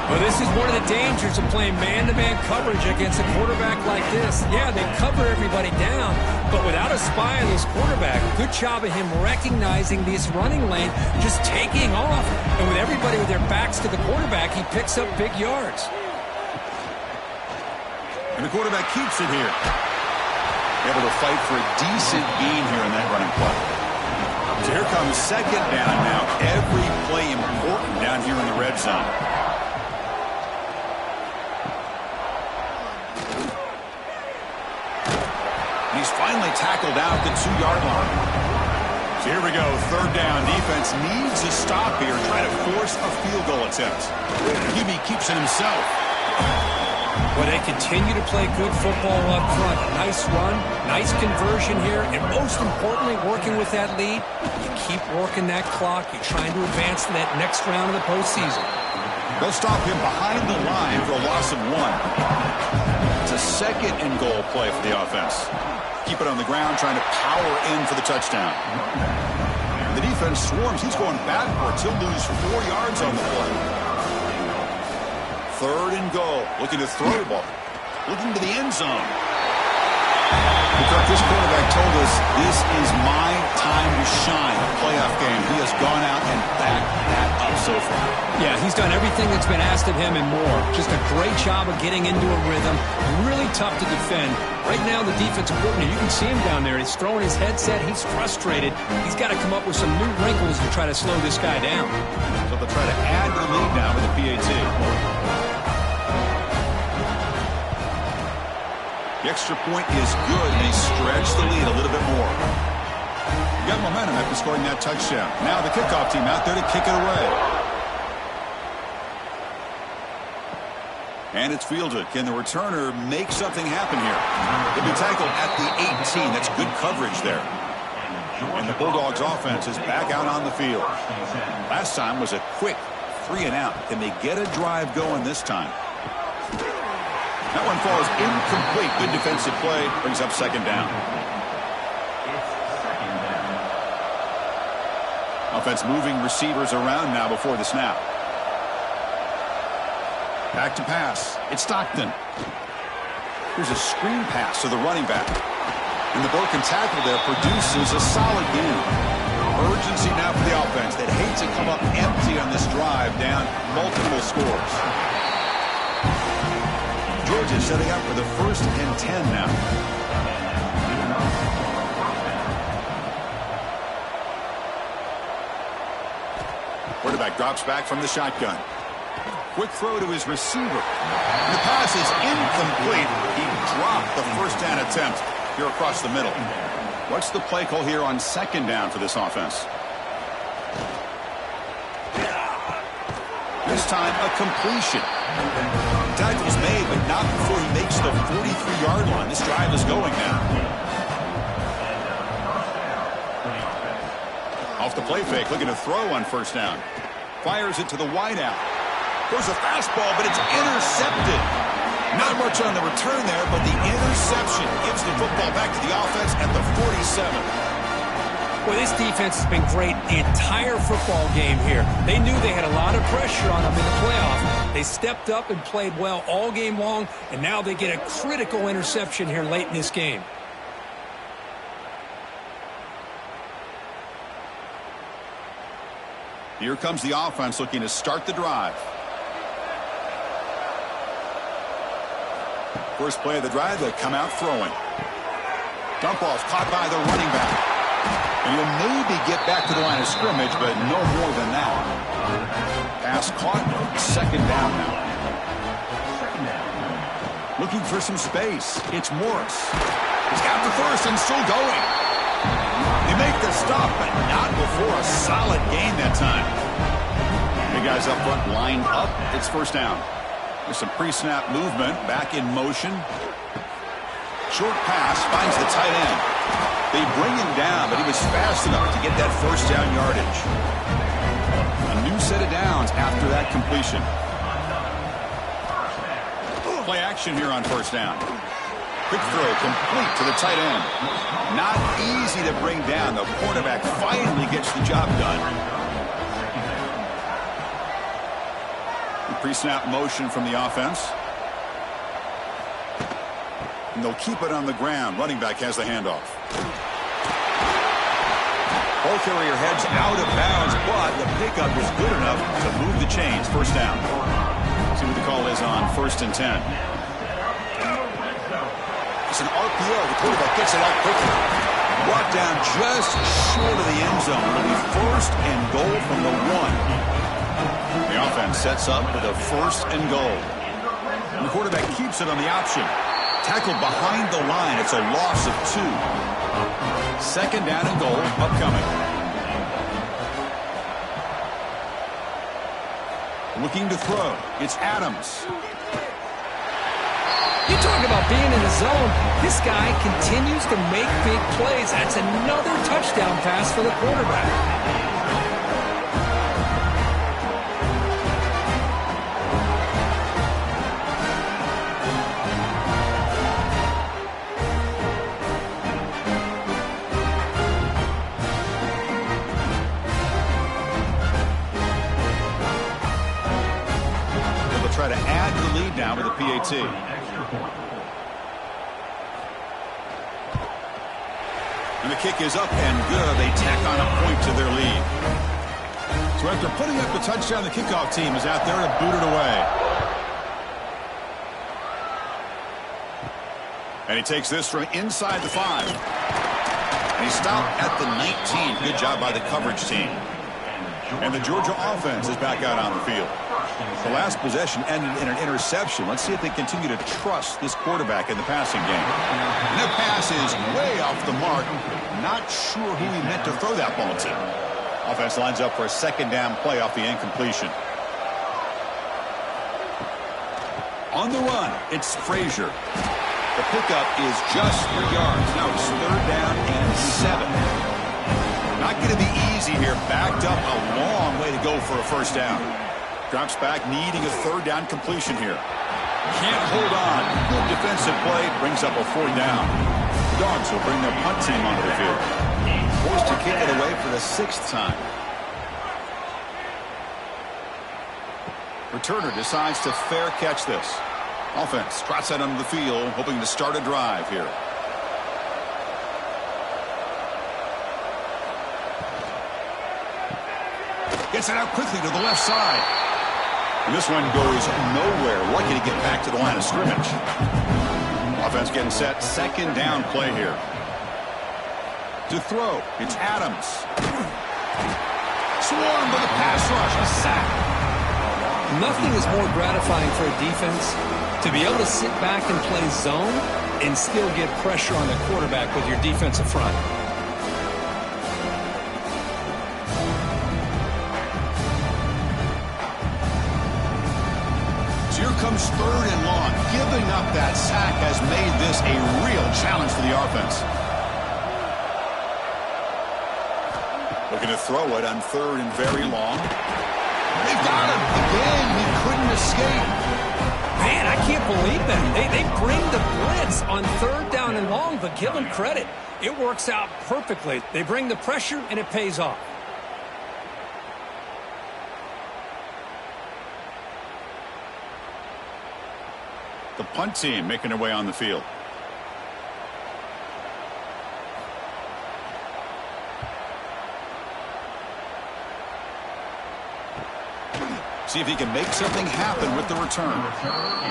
Well, this is one of the dangers of playing man-to-man coverage against a quarterback like this. Yeah, they cover everybody down, but without a spy on this quarterback, good job of him recognizing this running lane, just taking off. And with everybody with their backs to the quarterback, he picks up big yards. And the quarterback keeps it here. Able to fight for a decent gain here in that running play. So here comes 2nd down now. Every play important down here in the red zone. He's finally tackled out the 2-yard line. So here we go, 3rd down. Defense needs a stop here, try to force a field goal attempt. QB keeps it himself. Well, they continue to play good football up front. Nice run, nice conversion here, and most importantly, working with that lead, you keep working that clock. You're trying to advance to that next round of the postseason. They'll stop him behind the line for a loss of 1. It's a 2nd and goal play for the offense. Keep it on the ground, trying to power in for the touchdown. The defense swarms. He's going backwards. He'll lose 4 yards on the play. 3rd and goal. Looking to throw the ball. Looking to the end zone. Because this quarterback told us this is my time to shine. Playoff game. He has gone out and backed that up so far. Yeah, he's done everything that's been asked of him and more. Just a great job of getting into a rhythm. Really tough to defend. Right now, the defensive coordinator, you can see him down there. He's throwing his headset. He's frustrated. He's got to come up with some new wrinkles to try to slow this guy down. So they'll try to add to the lead now with the PAT. The extra point is good, and they stretch the lead a little bit more. You got momentum after scoring that touchdown. Now the kickoff team out there to kick it away. And it's fielded. Can the returner make something happen here? He'll be tackled at the 18. That's good coverage there. And the Bulldogs offense is back out on the field. Last time was a quick 3-and-out. Can they get a drive going this time? That one falls incomplete. Good defensive play. Brings up 2nd down. Offense moving receivers around now before the snap. Back to pass. It's Stockton. Here's a screen pass to the running back. And the broken tackle there produces a solid gain. Urgency now for the offense that hates to come up empty on this drive, down multiple scores. Georgia setting up for the 1st and 10 now. Quarterback drops back from the shotgun. Quick throw to his receiver. And the pass is incomplete. He dropped the first down attempt here across the middle. What's the play call here on 2nd down for this offense? This time a completion. Tackle's made, but not out before he makes the 43-yard line. This drive is going now. Off the play fake, looking to throw on first down. Fires it to the wideout. There's a fastball, but it's intercepted. Not much on the return there, but the interception gives the football back to the offense at the 47. Well, this defense has been great the entire football game here. They knew they had a lot of pressure on them in the playoff. They stepped up and played well all game long, and now they get a critical interception here late in this game. Here comes the offense looking to start the drive. First play of the drive, they come out throwing. Dump off caught by the running back. And he'll maybe get back to the line of scrimmage, but no more than that. Pass caught, second down now. Looking for some space. It's Morris. He's got the first and still going. They make the stop, but not before a solid gain that time. The guys up front lined up. It's first down. There's some pre-snap movement. Back in motion. Short pass finds the tight end. They bring him down, but he was fast enough to get that first down yardage. A new set of downs after that completion. Play action here on first down. Quick throw complete to the tight end. Not easy to bring down. The quarterback finally gets the job done. Pre-snap motion from the offense. And they'll keep it on the ground. Running back has the handoff. Ball carrier heads out of bounds, but the pickup was good enough to move the chains. First down. See what the call is on 1st and 10. It's an RPO. The quarterback gets it out quickly. Brought down just short of the end zone. It'll be 1st and goal from the 1. The offense sets up with a 1st and goal. And the quarterback keeps it on the option. Tackled behind the line. It's a loss of 2. 2nd down and goal upcoming. Looking to throw. It's Adams. You talk about being in the zone. This guy continues to make big plays. That's another touchdown pass for the quarterback. Try to add to the lead now with a PAT. And the kick is up and good. They tack on a point to their lead. So after putting up the touchdown, the kickoff team is out there to boot it away. And he takes this from inside the 5. And he stopped at the 19. Good job by the coverage team. And the Georgia offense is back out on the field. The last possession ended in an interception. Let's see if they continue to trust this quarterback in the passing game. And that pass is way off the mark. Not sure who he meant to throw that ball to. Offense lines up for a 2nd down play off the incompletion. On the run, it's Frazier. The pickup is just 3 yards. Now it's 3rd down and 7. Not going to be easy here. Backed up a long way to go for a first down. Drops back, needing a 3rd down completion here. Can't hold on. Good defensive play. Brings up a 4th down. The Dogs will bring their punt team onto the field. Forced to kick it away for the 6th time. Returner decides to fair catch this. Offense trots out onto the field, hoping to start a drive here. Gets it out quickly to the left side. And this one goes nowhere. Lucky to get back to the line of scrimmage. Offense getting set. 2nd down play here. To throw, it's Adams. Swarmed by the pass rush. A sack. Nothing is more gratifying for a defense to be able to sit back and play zone and still get pressure on the quarterback with your defensive front. Comes 3rd and long. giving up that sack has made this a real challenge for the offense. Looking to throw it on 3rd and very long. They've got him. Again, he couldn't escape. Man, I can't believe that. They bring the blitz on 3rd down and long, but give them credit. It works out perfectly. They bring the pressure, and it pays off. The punt team making their way on the field. See if he can make something happen with the return.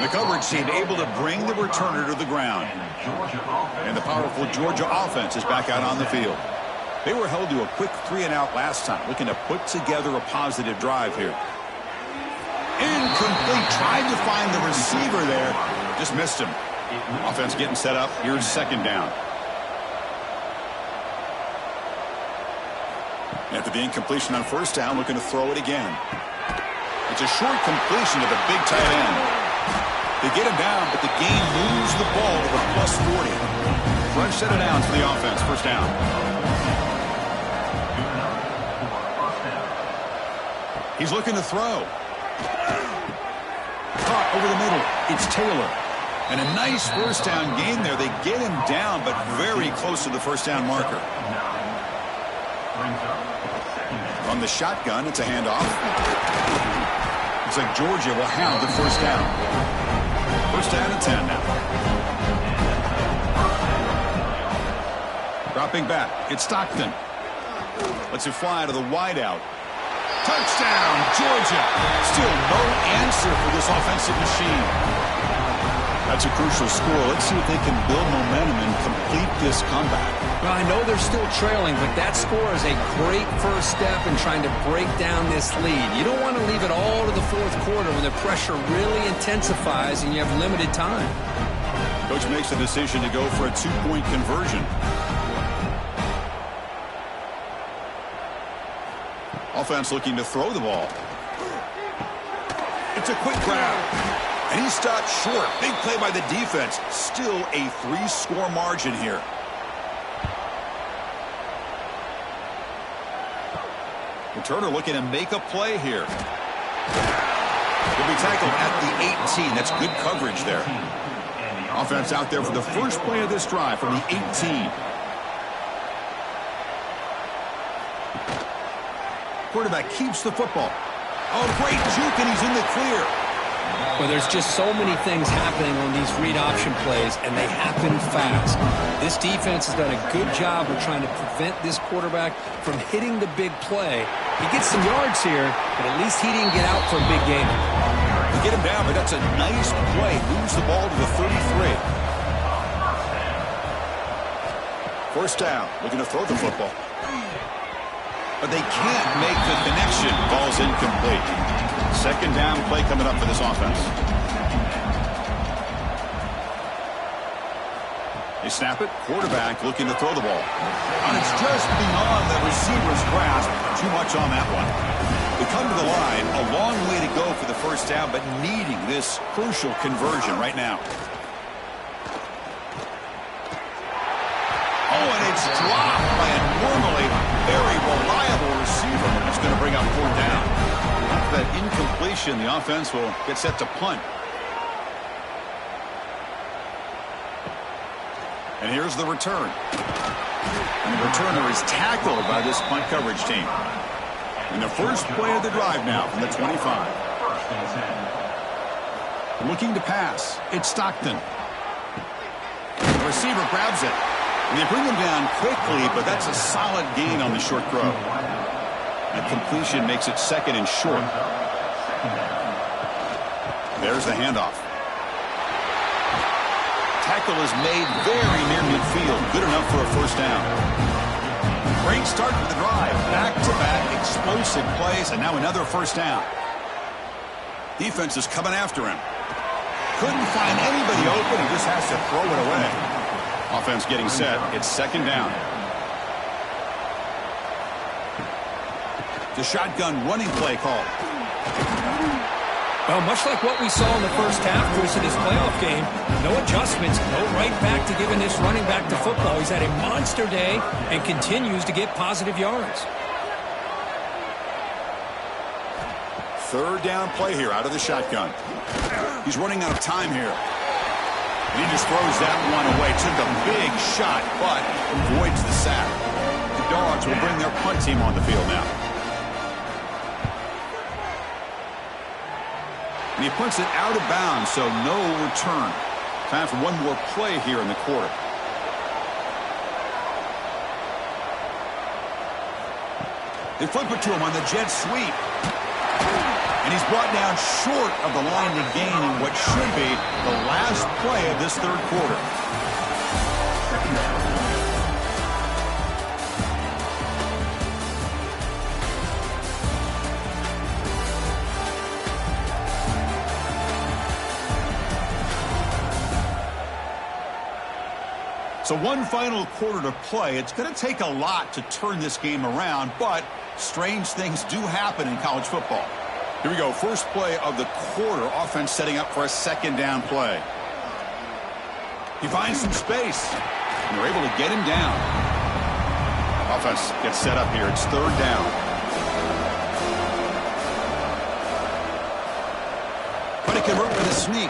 The coverage team able to bring the returner to the ground. And the powerful Georgia offense is back out on the field. They were held to a quick 3-and-out last time, looking to put together a positive drive here. Incomplete. Tried to find the receiver there. Just missed him. Offense getting set up. Here's 2nd down. After the incompletion on 1st down, looking to throw it again. It's a short completion to the big tight end. They get him down, but the game moves the ball to the +40. Fresh set of downs for the offense. 1st down. He's looking to throw. Caught over the middle. It's Taylor. And a nice 1st down gain there. They get him down, but very close to the 1st down marker. From the shotgun, it's a handoff. Looks like Georgia will have the 1st down. 1st down and 10 now. Dropping back, it's Stockton. Lets it fly to the wideout. Touchdown, Georgia. Still no answer for this offensive machine. That's a crucial score. Let's see if they can build momentum and complete this comeback. Well, I know they're still trailing, but that score is a great first step in trying to break down this lead. You don't want to leave it all to the 4th quarter when the pressure really intensifies and you have limited time. Coach makes the decision to go for a 2-point conversion. Offense looking to throw the ball. It's a quick grab. And he stopped short. Big play by the defense. Still a 3-score margin here. Returner looking to make a play here. He'll be tackled at the 18. That's good coverage there. Offense out there for the first play of this drive from the 18. Quarterback keeps the football. Oh, great juke, and he's in the clear. Well, there's just so many things happening on these read option plays, and they happen fast. This defense has done a good job of trying to prevent this quarterback from hitting the big play. He gets some yards here, but at least he didn't get out for a big game. They get him down, but that's a nice play. Moves the ball to the 33. 1st down, looking to throw the football. But they can't make the connection. Ball's incomplete. 2nd down play coming up for this offense. They snap it. Quarterback looking to throw the ball. And it's just beyond the receiver's grasp. Too much on that one. They come to the line. A long way to go for the 1st down, but needing this crucial conversion right now. Oh, and it's dropped by a normally very reliable receiver. It's going to bring up 4th down. After that incompletion, the offense will get set to punt. And here's the return. And the returner is tackled by this punt coverage team. And the first play of the drive now from the 25. Looking to pass. It's Stockton. The receiver grabs it. And they bring him down quickly, but that's a solid gain on the short throw. That completion makes it 2nd and short. There's the handoff. Tackle is made very near midfield. Good enough for a 1st down. Great start to the drive. Back-to-back explosive plays, and now another 1st down. Defense is coming after him. Couldn't find anybody open. He just has to throw it away. Offense getting set. It's 2nd down. The shotgun running play call. Well, much like what we saw in the first half, Chris, in this playoff game, no adjustments, no right back to giving this running back to football. He's had a monster day and continues to get positive yards. Third down play here out of the shotgun. He's running out of time here. And he just throws that one away. Took a big shot, but avoids the sack. The Dogs will bring their punt team on the field now. And he punts it out of bounds, so no return. Time for one more play here in the quarter. They flip it to him on the jet sweep. And he's brought down short of the line to gain in what should be the last play of this third quarter. So one final quarter to play. It's going to take a lot to turn this game around, but strange things do happen in college football. Here we go. First play of the quarter. Offense setting up for a second down play. He finds some space, and they're able to get him down. Offense gets set up here. It's third down. But he convert with a sneak.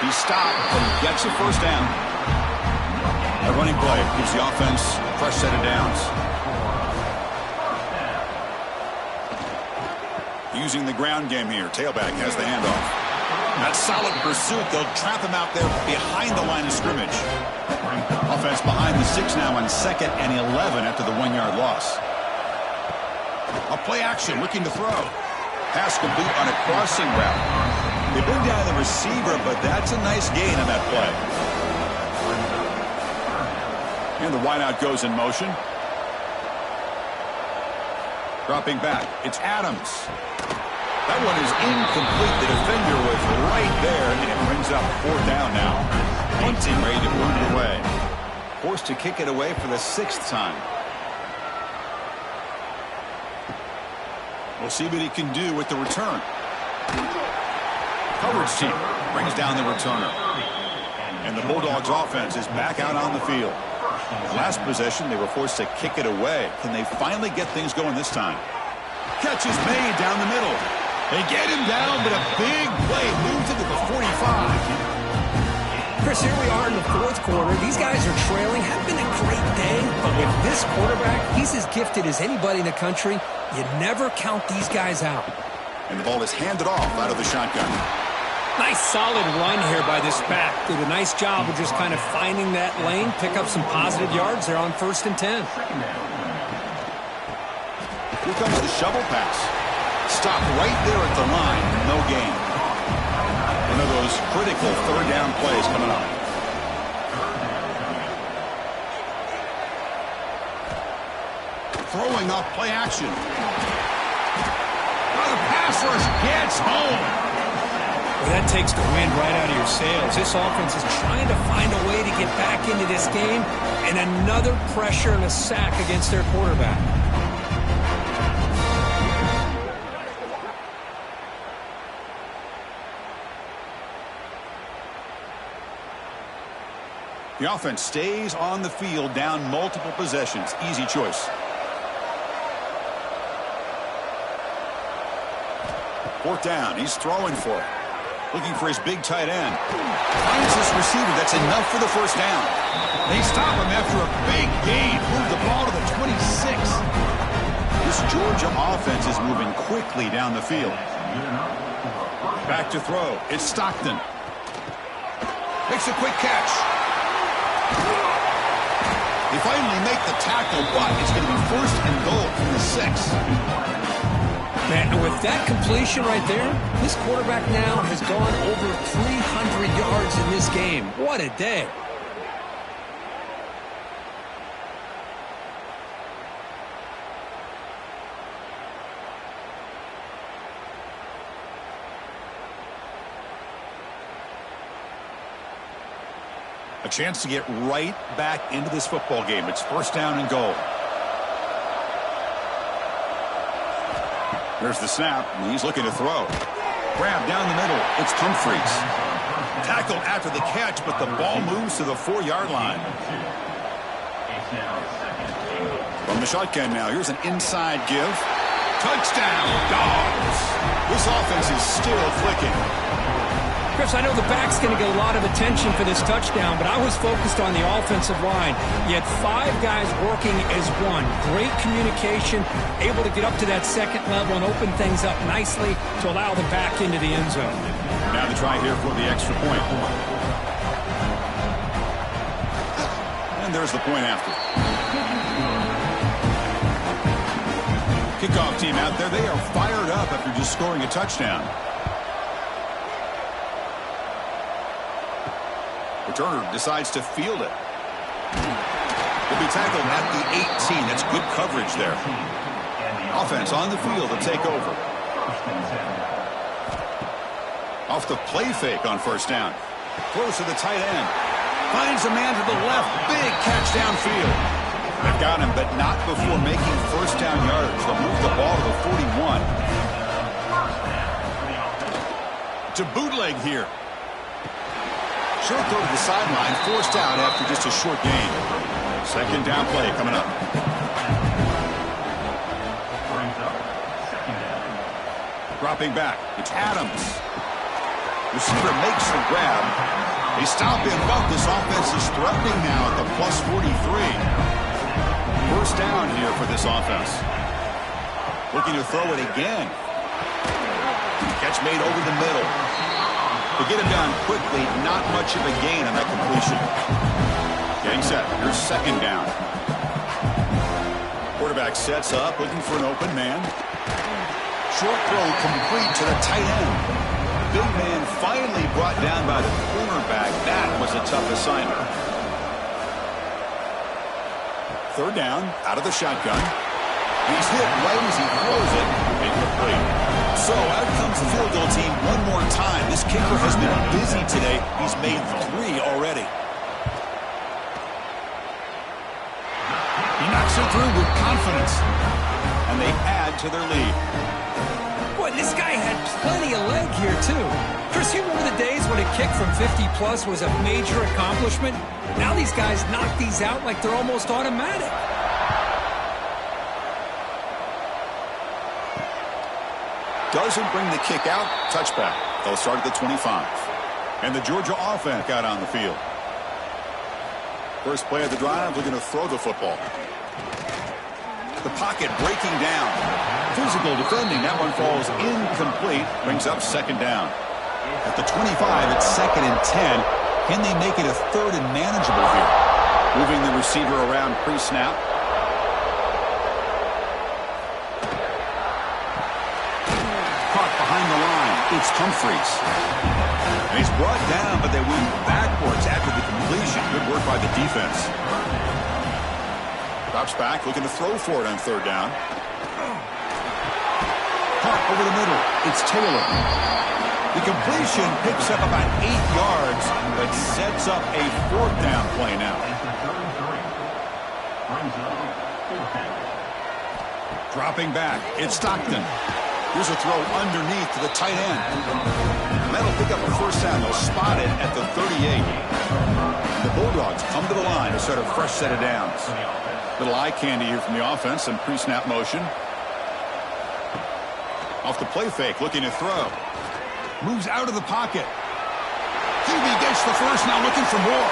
He stopped and gets a first down. A running play gives the offense a fresh set of downs. Using the ground game here. Tailback has the handoff. That's solid pursuit. They'll trap him out there behind the line of scrimmage. Offense behind the 6 now on 2nd and 11 after the 1-yard loss. A play action looking to throw. Pass complete on a crossing route. They bring down the receiver, but that's a nice gain on that play. And the wideout goes in motion. Dropping back. It's Adams. That one is incomplete. The defender was right there, and it brings up 4th down now. Punting ready to move it away. Forced to kick it away for the 6th time. We'll see what he can do with the return. Coverage team brings down the returner. And the Bulldogs offense is back out on the field. Last possession, they were forced to kick it away. Can they finally get things going this time? Catch is made down the middle. They get him down, but a big play moves into the 45. Chris, here we are in the 4th quarter. These guys are trailing. Have been a great day, but with this quarterback, he's as gifted as anybody in the country. You never count these guys out. And the ball is handed off out of the shotgun. Nice solid run here by this back. Did a nice job of just kind of finding that lane, pick up some positive yards there on 1st and 10. Here comes the shovel pass. Stopped right there at the line. No gain. One of those critical 3rd down plays coming up. Throwing up play action. Oh, the pass rush gets home. Well, that takes the wind right out of your sails. This offense is trying to find a way to get back into this game, and another pressure and a sack against their quarterback. The offense stays on the field, down multiple possessions. Easy choice. 4th down. He's throwing for it. Looking for his big tight end. Finds his receiver. That's enough for the first down. They stop him after a big gain. Move the ball to the 26. This Georgia offense is moving quickly down the field. Back to throw. It's Stockton. Makes a quick catch. They finally make the tackle, but it's going to be 1st and goal from the 6. Man, with that completion right there, this quarterback now has gone over 300 yards in this game. What a day. A chance to get right back into this football game. It's 1st down and goal. There's the snap, and he's looking to throw. Grab down the middle. It's Humphries. Tackled after the catch, but the ball moves to the 4-yard line. From the shotgun now, here's an inside give. Touchdown, Dogs. This offense is still clicking. Chris, I know the back's going to get a lot of attention for this touchdown, but I was focused on the offensive line. You had 5 guys working as one. Great communication, able to get up to that second level and open things up nicely to allow the back into the end zone. Now the try here for the extra point. And there's the point after. Kickoff team out there. They are fired up after just scoring a touchdown. Returner decides to field it. Will be tackled at the 18. That's good coverage there. Offense on the field to take over. Off the play fake on first down. Close to the tight end. Finds a man to the left. Big catch downfield. They've got him, but not before making first down yardage. They'll move the ball to the 41. To bootleg here. Short throw to the sideline, forced out after just a short gain. Second down play coming up. Dropping back, it's Adams. Receiver makes the grab. They stop him, but this offense is threatening now at the plus 43. First down here for this offense. Looking to throw it again. Catch made over the middle. To get it done quickly, not much of a gain on that completion. Getting set. Here's second down. Quarterback sets up, looking for an open man. Short throw complete to the tight end. Big man finally brought down by the cornerback. That was a tough assignment. Third down, out of the shotgun. He's hit right as he throws it. Incomplete. So out comes the field goal team one more time. This kicker has been busy today. He's made 3 already. He knocks it through with confidence. And they add to their lead. Boy, this guy had plenty of leg here, too. Chris, you remember the days when a kick from 50-plus was a major accomplishment? Now these guys knock these out like they're almost automatic. Doesn't bring the kick out. Touchback. They'll start at the 25. And the Georgia offense got on the field. First play of the drive, looking to throw the football. The pocket breaking down. Physical defending. That one falls incomplete. Brings up second down. At the 25, it's second and 10. Can they make it a third and manageable here? Moving the receiver around pre-snap. Behind the line, it's Humphries. And he's brought down, but they went backwards after the completion. Good work by the defense. Drops back, looking to throw for it on third down. Caught over the middle. It's Taylor. The completion picks up about 8 yards, but sets up a fourth down play now. Dropping back, it's Stockton. Here's a throw underneath to the tight end. And that'll pick up a first down. They'll spot it at the 38. The Bulldogs come to the line to start a fresh set of downs. Little eye candy here from the offense and pre-snap motion. Off the play fake, looking to throw. Moves out of the pocket. QB gets the first, now looking for more.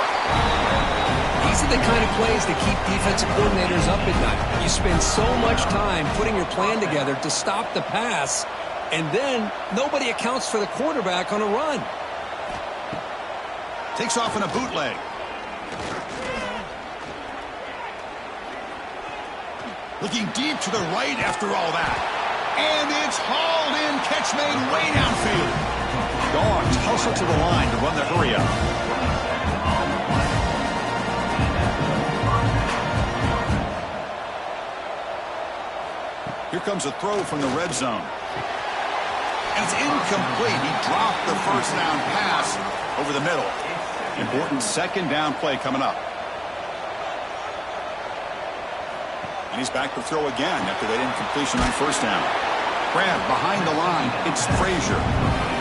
These are the kind of plays that keep defensive coordinators up at night. You spend so much time putting your plan together to stop the pass, and then nobody accounts for the quarterback on a run. Takes off in a bootleg. Looking deep to the right after all that. And it's hauled in, catch made way downfield. Dogs hustle to the line to run the hurry up. Here comes a throw from the red zone. And it's incomplete. He dropped the first down pass over the middle. Important second down play coming up. And he's back to throw again after that incompletion on first down. Grab behind the line. It's Frazier.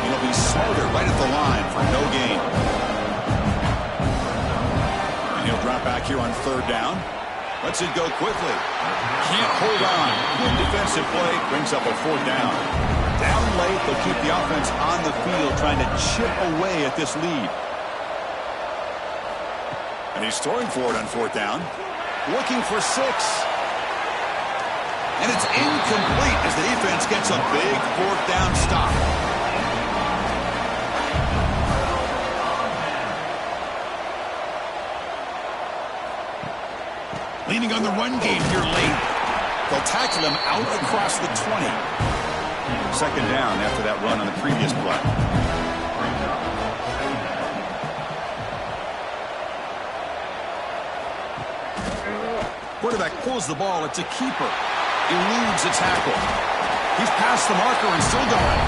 He'll be smothered right at the line for no gain. And he'll drop back here on third down. Lets it go quickly. Can't hold on. Good defensive play. Brings up a fourth down. Down late, they'll keep the offense on the field trying to chip away at this lead. And he's throwing for it on fourth down. Looking for 6. And it's incomplete as the defense gets a big fourth down stop. Leaning on the run game here late. They'll tackle him out across the 20. Second down after that run on the previous play. Quarterback pulls the ball. It's a keeper. Eludes a tackle. He's past the marker and still going.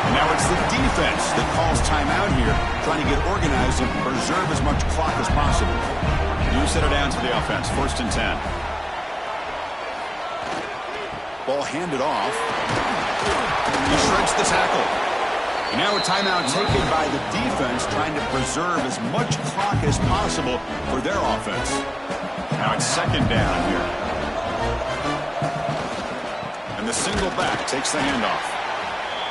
And now it's the defense that calls timeout here, trying to get organized and preserve as much clock as possible. New set of downs for the offense. 1st and 10. Ball handed off. He shreds the tackle. And now a timeout taken by the defense, trying to preserve as much clock as possible for their offense. Now it's second down here. And the single back takes the handoff.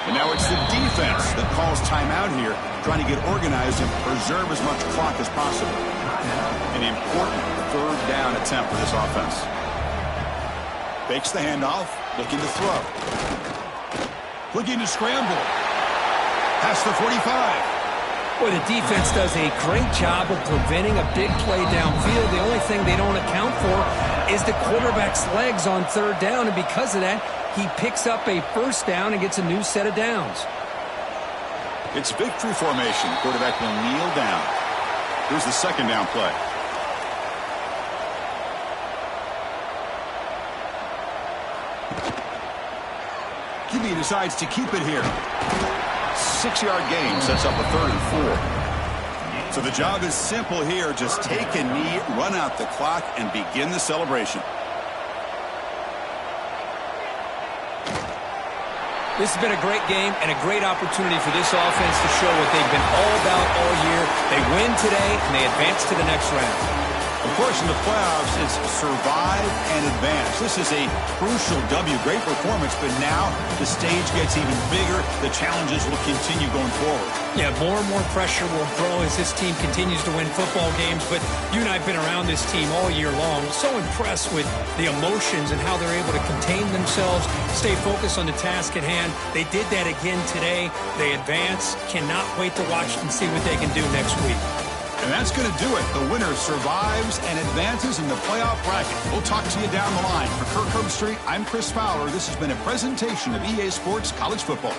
And now it's the defense that calls timeout here, trying to get organized and preserve as much clock as possible. An important third down attempt for this offense. Fakes the handoff, looking to throw. Looking to scramble. Past the 45. Boy, the defense does a great job of preventing a big play downfield. The only thing they don't account for is the quarterback's legs on third down, and because of that, he picks up a first down and gets a new set of downs. It's victory formation. Quarterback will kneel down. Here's the second down play. QB decides to keep it here. 6-yard gain sets up a 3rd and 4. So the job is simple here. Just take a knee, run out the clock, and begin the celebration. This has been a great game and a great opportunity for this offense to show what they've been all about all year. They win today, and they advance to the next round. Of course, in the playoffs, it's survive and advance. This is a crucial W. Great performance, but now the stage gets even bigger. The challenges will continue going forward. Yeah, more and more pressure will grow as this team continues to win football games, but you and I have been around this team all year long. So impressed with the emotions and how they're able to contain themselves, stay focused on the task at hand. They did that again today. They advance. Cannot wait to watch and see what they can do next week. And that's going to do it. The winner survives and advances in the playoff bracket. We'll talk to you down the line. For Kirk Herbstreit, I'm Chris Fowler. This has been a presentation of EA Sports College Football.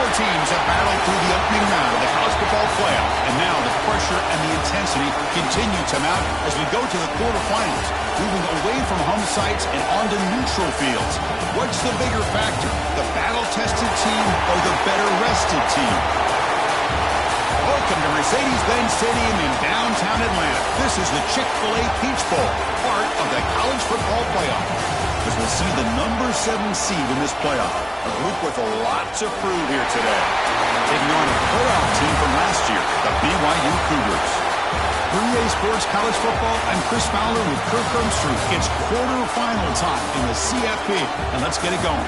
Four teams have battled through the opening round of the college football playoff, and now the pressure and the intensity continue to mount as we go to the quarterfinals, moving away from home sites and onto neutral fields. What's the bigger factor, the battle-tested team or the better-rested team? Welcome to Mercedes-Benz Stadium in downtown Atlanta. This is the Chick-fil-A Peach Bowl, part of the college football playoff. As we'll see the number 7 seed in this playoff, a group with a lot to prove here today. Taking on a playoff team from last year, the BYU Cougars. 3A Sports College Football, I'm Chris Fowler with Kirk Herbstreit. It's quarterfinal time in the CFP, and let's get it going.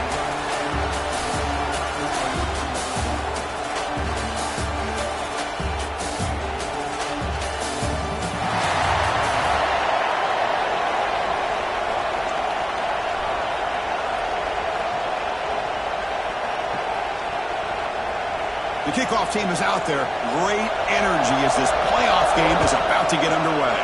The kickoff team is out there. Great energy as this playoff game is about to get underway.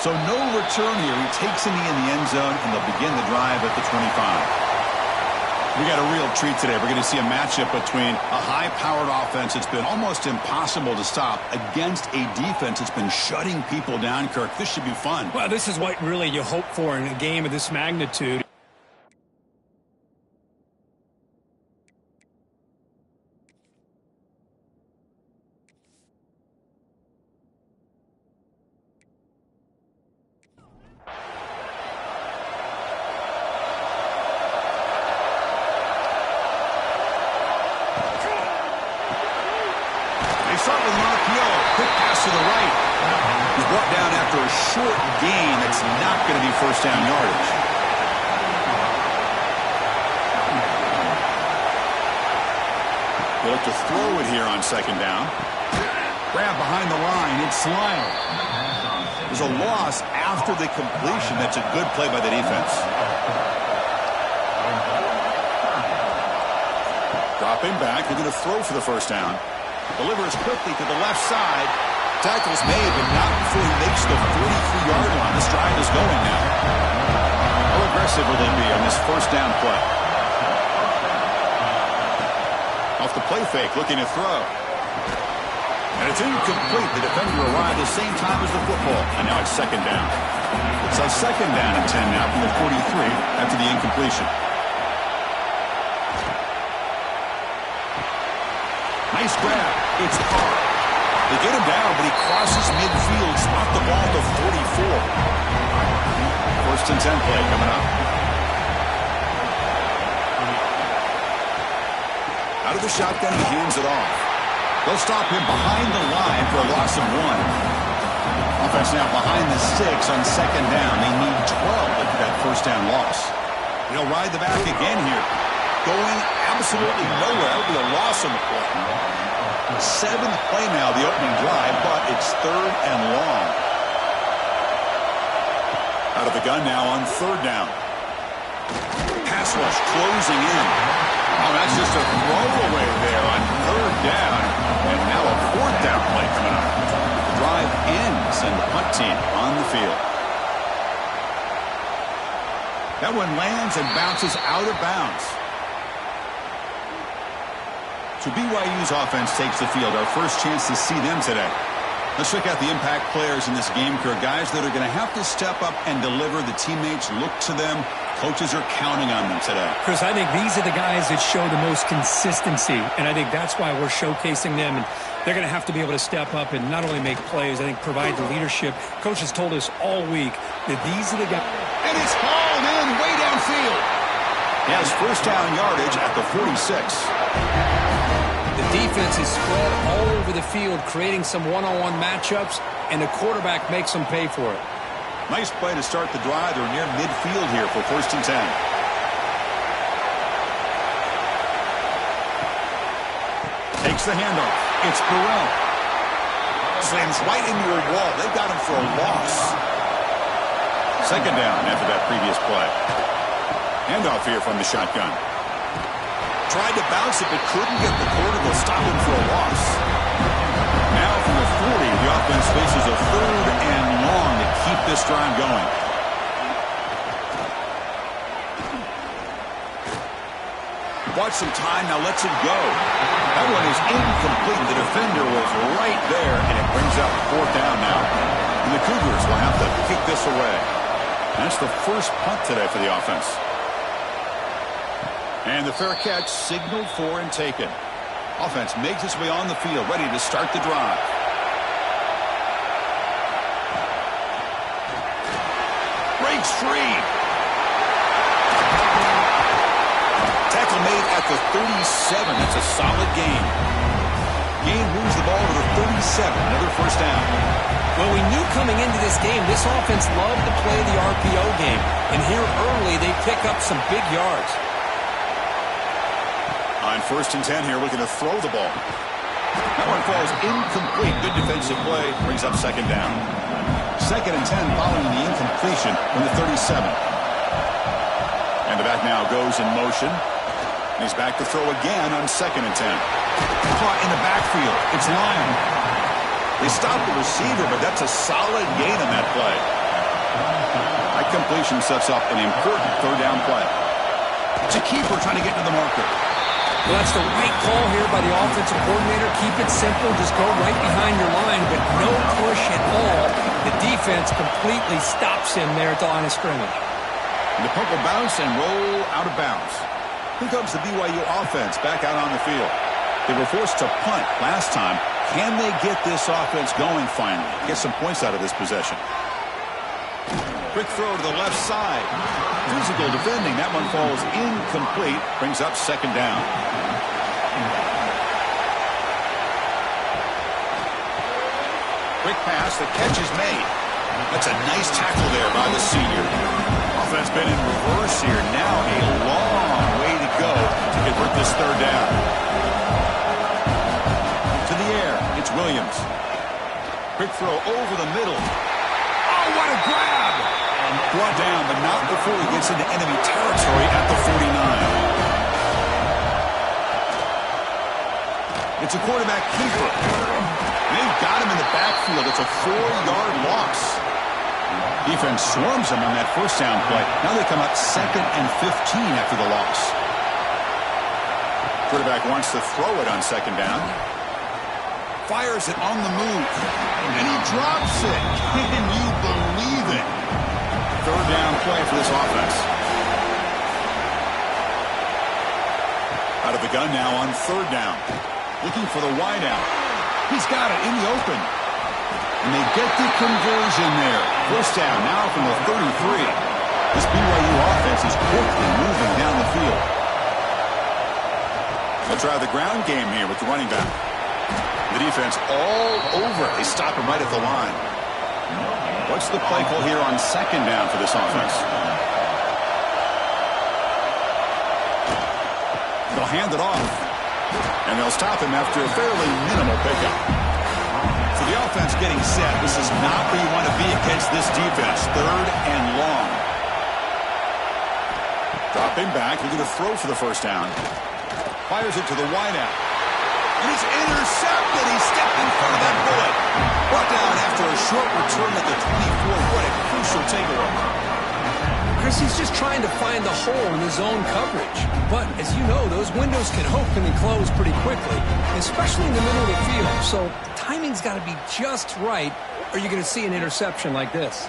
So no return here. He takes in the end zone, and they'll begin the drive at the 25. We got a real treat today. We're going to see a matchup between a high-powered offense that's been almost impossible to stop against a defense that's been shutting people down, Kirk. This should be fun. Well, this is what really you hope for in a game of this magnitude. Start with Marchiol. Quick pass to the right. He's brought down after a short gain that's not going to be first down yardage. They look to throw it here on second down. Grab behind the line. It's Slime. There's a loss after the completion. That's a good play by the defense. Dropping back. They're going to throw for the first down. Delivers quickly to the left side. Tackle's made, but not before he makes the 43-yard line. This drive is going now. How aggressive will they be on this first down play? Off the play fake, looking to throw. And it's incomplete. The defender arrived the same time as the football. And now it's second down. It's a second down and 10 now from the 43 after the incompletion. Nice grab. It's Carr. They get him down, but he crosses midfield, spot the ball to 44. First and 10 play coming up. Out of the shotgun, he hands it off. They'll stop him behind the line for a loss of 1. Offense now behind the 6 on second down. They need 12 after that first down loss. They'll ride the back again here. Going absolutely nowhere. It'll be a loss on the play. 7th play now, the opening drive, but it's third and long. Out of the gun now on third down. Pass rush closing in. Oh, that's just a throwaway there on third down. And now a fourth down play coming up. The drive ends and the punt team on the field. That one lands and bounces out of bounds. So BYU's offense takes the field. Our first chance to see them today. Let's check out the impact players in this game, Kirk. Guys that are going to have to step up and deliver. The teammates look to them. Coaches are counting on them today. Chris, I think these are the guys that show the most consistency, and I think that's why we're showcasing them. And they're going to have to be able to step up and not only make plays, I think provide the leadership. Coach has told us all week that these are the guys. And it's hauled in way downfield. He has first down yardage at the 46. The defense is spread all over the field, creating some one-on-one matchups, and the quarterback makes them pay for it. Nice play to start the drive. They're near midfield here for first and 10. Takes the handoff. It's Burrell. Slams right into a wall. They got him for a loss. Second down after that previous play. Handoff here from the shotgun. Tried to bounce it, but couldn't get the quarter. They'll stop him for a loss. Now from the 40, the offense faces a third and long to keep this drive going. Bought some time, now lets it go. That one is incomplete. The defender was right there, and it brings up 4th down now. And the Cougars will have to kick this away. That's the first punt today for the offense. And the fair catch signaled for and taken. Offense makes its way on the field, ready to start the drive. Breaks free. Tackle made at the 37. That's a solid gain. Gain moves the ball to the 37. Another 1st down. Well, we knew coming into this game, this offense loved to play the RPO game. And here early, they pick up some big yards. On 1st and 10 here, looking to throw the ball. That one falls incomplete. Good defensive play. Brings up 2nd down. 2nd and 10 following the incompletion from the 37. And the back now goes in motion. And he's back to throw again on 2nd and 10. Caught in the backfield. It's Lyon. They stopped the receiver, but that's a solid gain on that play. That completion sets up an important 3rd down play. It's a keeper trying to get to the marker. Well, that's the right call here by the offensive coordinator. Keep it simple. Just go right behind your line, but no push at all. The defense completely stops him there at the line of scrimmage. And the punt will bounce and roll out of bounds. Here comes the BYU offense back out on the field. They were forced to punt last time. Can they get this offense going finally? Get some points out of this possession. Quick throw to the left side. Physical defending. That one falls incomplete. Brings up 2nd down. Quick pass. The catch is made. That's a nice tackle there by the senior. Offense been in reverse here. Now a long way to go to convert this 3rd down. To the air. It's Williams. Quick throw over the middle. Oh, what a grab! Brought down, but not before he gets into enemy territory at the 49. It's a quarterback keeper. They've got him in the backfield. It's a 4-yard loss. Defense swarms him on that 1st down play. Now they come up 2nd and 15 after the loss. Quarterback wants to throw it on 2nd down. Fires it on the move. And he drops it. Can you believe it? 3rd down play for this offense. Out of the gun now on 3rd down. Looking for the wideout. He's got it in the open. And they get the conversion there. 1st down now from the 33. This BYU offense is quickly moving down the field. They'll try the ground game here with the running back. The defense all over. They stop him right at the line. What's the play call here on 2nd down for this offense? They'll hand it off. And they'll stop him after a fairly minimal pickup. So the offense getting set. This is not where you want to be against this defense. 3rd and long. Dropping back. Looking to throw for the 1st down. Fires it to the wideout. And he's intercepted. He stepped in front of that bullet. Brought down after a short return at the 24. What a crucial takeaway. Chris, he's just trying to find the hole in his zone coverage. But as you know, those windows can open and close pretty quickly, especially in the middle of the field. So the timing's got to be just right, or you're going to see an interception like this.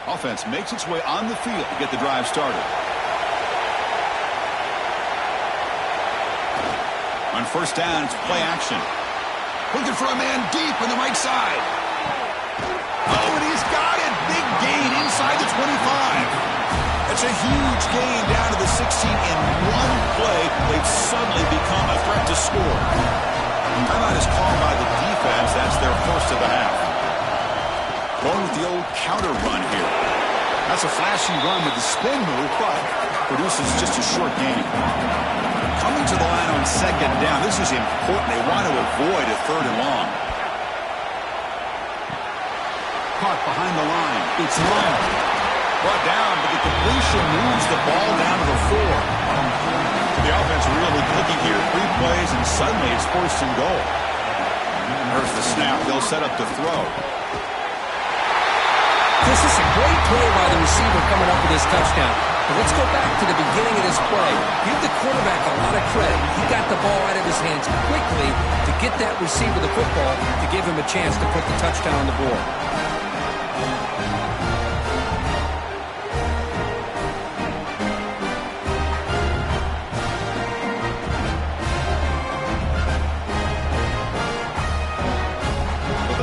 Offense makes its way on the field to get the drive started. On 1st down, it's play action. Looking for a man deep on the right side. Oh, and he's got it. Big gain inside the 25. That's a huge gain down to the 16 in one play. They've suddenly become a threat to score. Timeout is called by the defense. That's their 1st of the half. Going with the old counter run here. That's a flashy run with the spin move, but produces just a short gain. Coming to the line on 2nd down. This is important. They want to avoid a 3rd and long. Caught behind the line. It's Lyon. Brought down, but the completion moves the ball down to the 4. The offense really clicking here. 3 plays, and suddenly it's 1st and goal. There's the snap. They'll set up to throw. This is a great play by the receiver coming up with this touchdown. But let's go back to the beginning of this play. Give the quarterback a lot of credit. He got the ball out of his hands quickly to get that receiver the football to give him a chance to put the touchdown on the board.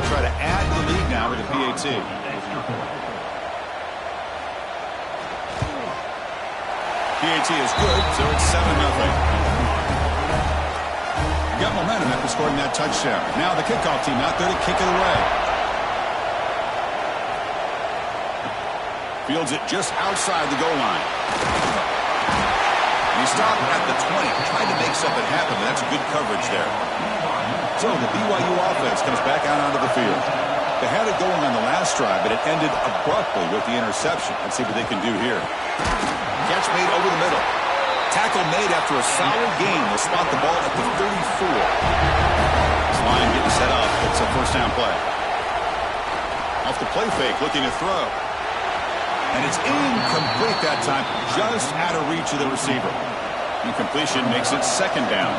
Try to add to the lead now with a PAT. PAT is good, so it's 7-0. Got momentum after scoring that touchdown. Now the kickoff team out there to kick it away. Fields it just outside the goal line. And he stopped at the 20. Tried to make something happen, but that's good coverage there. So the BYU offense comes back out onto the field. They had it going on the last drive, but it ended abruptly with the interception. Let's see what they can do here. Catch made over the middle. Tackle made after a solid gain. They'll spot the ball at the 34. This line getting set up. It's a first down play. Off the play fake, looking to throw. And it's incomplete that time, just out of reach of the receiver. Incompletion makes it second down.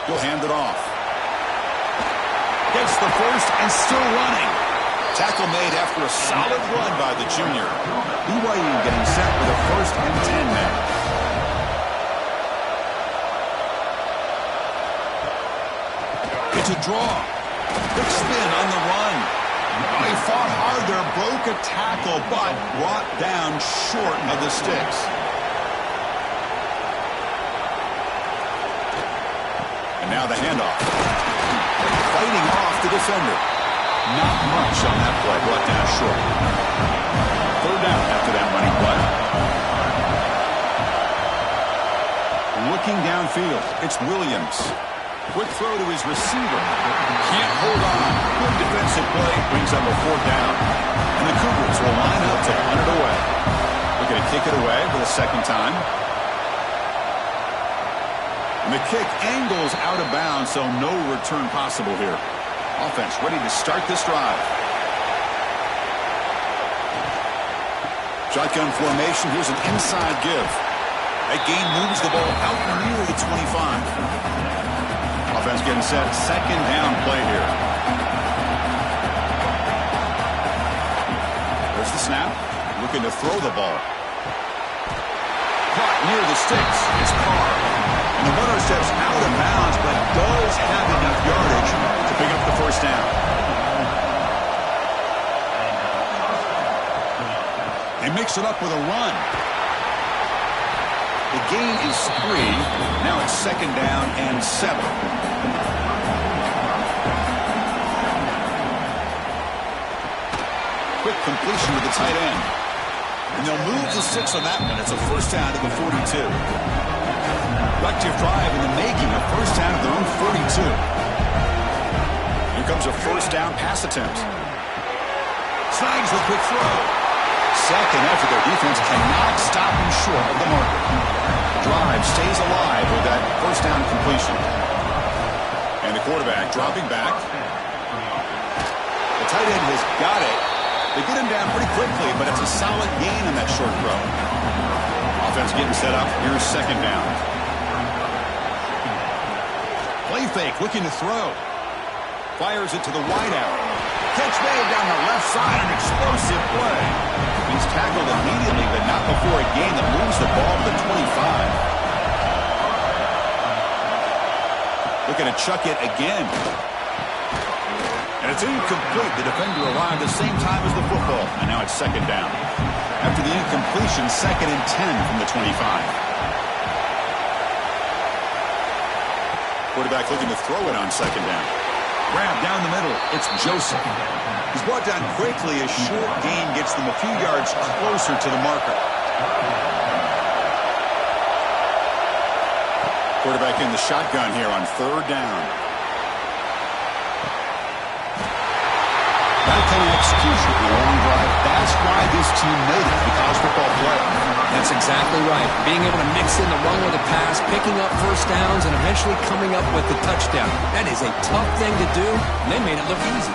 He'll hand it off. Gets the first and still running. Tackle made after a solid run by the junior. BYU getting set with a first and 10 now. It's a draw. Quick spin on the run. He fought hard there, broke a tackle, but brought down short of the sticks. And now the handoff. Fighting off the defender. Not much on that play, brought down short. Third down after that running play. Looking downfield, it's Williams. Quick throw to his receiver. Can't hold on. Good defensive play. Brings up a fourth down. And the Cougars will line up to punt it away. They're going to kick it away for the second time. And the kick angles out of bounds, so no return possible here. Offense ready to start this drive. Shotgun formation. Here's an inside give. That gain moves the ball out near the 25. Offense getting set. Second down play here. There's the snap. Looking to throw the ball. Caught near the sticks. It's Carr. And the runner steps out of bounds, but does have enough yardage to pick up the first down. They mix it up with a run. The gain is 3. Now it's second down and 7. Quick completion to the tight end. And they'll move the 6 on that one. It's a first down to the 42. Collective drive in the making, a first down at their own 42. Here comes a first down pass attempt. Snags the quick throw. Second effort, their defense cannot stop him short of the marker. Drive stays alive with that first down completion. And the quarterback dropping back. The tight end has got it. They get him down pretty quickly, but it's a solid gain on that short throw. Offense getting set up. Here's second down. Play fake, looking to throw. Fires it to the wideout. Catch made down the left side, an explosive play. He's tackled immediately, but not before a gain that moves the ball to the 25. Looking to chuck it again. And it's incomplete. The defender arrived the same time as the football. And now it's second down. After the incompletion, second and 10 from the 25. Quarterback looking to throw it on second down. Grab down the middle. It's Joseph. He's brought down quickly. A short gain gets them a few yards closer to the marker. Quarterback in the shotgun here on third down. That kind of execution on a long drive. That's why this team made it to the college football playoff. That's exactly right. Being able to mix in the run with the pass, picking up first downs, and eventually coming up with the touchdown. That is a tough thing to do, and they made it look easy.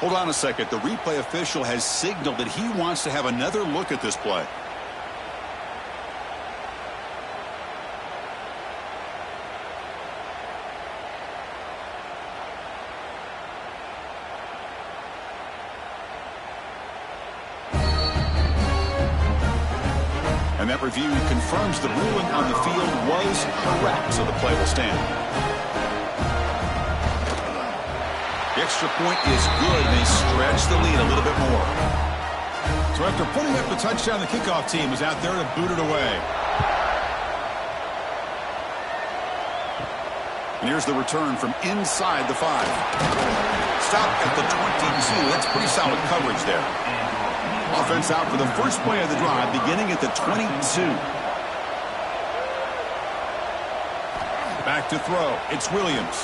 Hold on a second. The replay official has signaled that he wants to have another look at this play. And that review confirms the ruling on the field was correct, so the play will stand. The extra point is good, and they stretch the lead a little bit more. So after putting up the touchdown, the kickoff team is out there to boot it away. And here's the return from inside the 5. Stop at the 22. That's pretty solid coverage there. Offense out for the first play of the drive, beginning at the 22. Back to throw. It's Williams.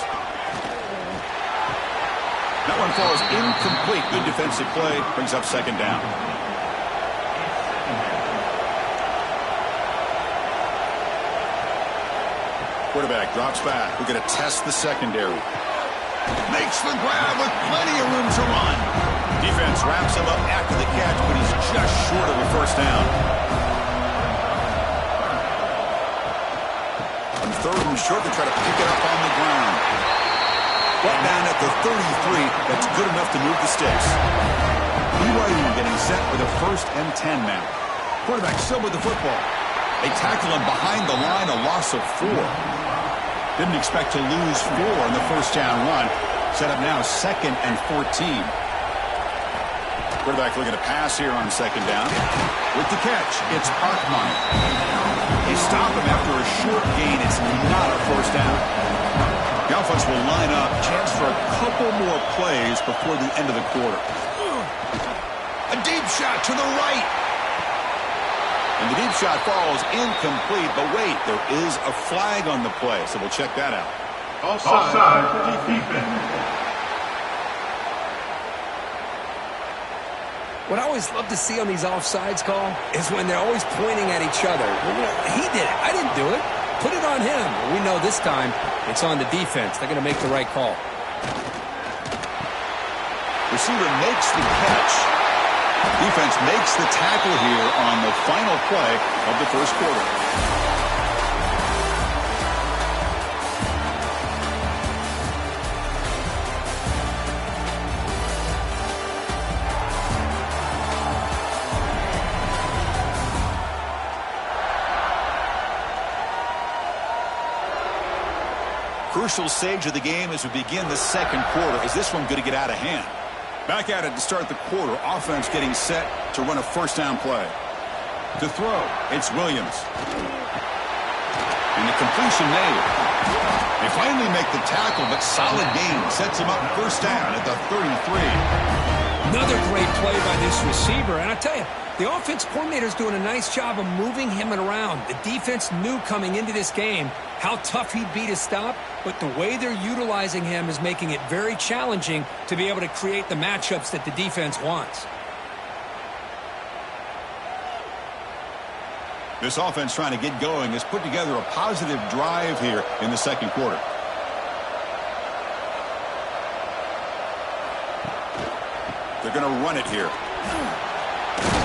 That one falls incomplete. Good defensive play. Brings up second down. Quarterback drops back. We're going to test the secondary. Makes the grab with plenty of room to run. Defense wraps him up after the catch, but he's just short of a first down. On third and short, they try to pick it up on the ground. Brought down at the 33. That's good enough to move the sticks. BYU getting set with a 1st and 10 now. Quarterback still with the football. They tackle him behind the line, a loss of 4. Didn't expect to lose 4 in the first down run. Set up now 2nd and 14. Quarterback looking to pass here on second down. With the catch, it's Parkmeyer. They stop him after a short gain. It's not a first down. The offense will line up. Chance for a couple more plays before the end of the quarter. A deep shot to the right. And the deep shot falls incomplete. But wait, there is a flag on the play, so we'll check that out. Offside. Defense. What I always love to see on these offsides call is when they're always pointing at each other. Well, he did it. I didn't do it. Put it on him. We know this time it's on the defense. They're going to make the right call. Receiver makes the catch. Defense makes the tackle here on the final play of the first quarter. Crucial stage of the game as we begin the second quarter. Is this one going to get out of hand? Back at it to start the quarter. Offense getting set to run a first down play. To throw, it's Williams. And the completion made. They finally make the tackle, but solid gain. Sets him up first down at the 33. Another great play by this receiver. And I tell you, the offense coordinator is doing a nice job of moving him around. The defense knew coming into this game how tough he'd be to stop, but the way they're utilizing him is making it very challenging to be able to create the matchups that the defense wants. This offense trying to get going has put together a positive drive here in the second quarter. They're going to run it here.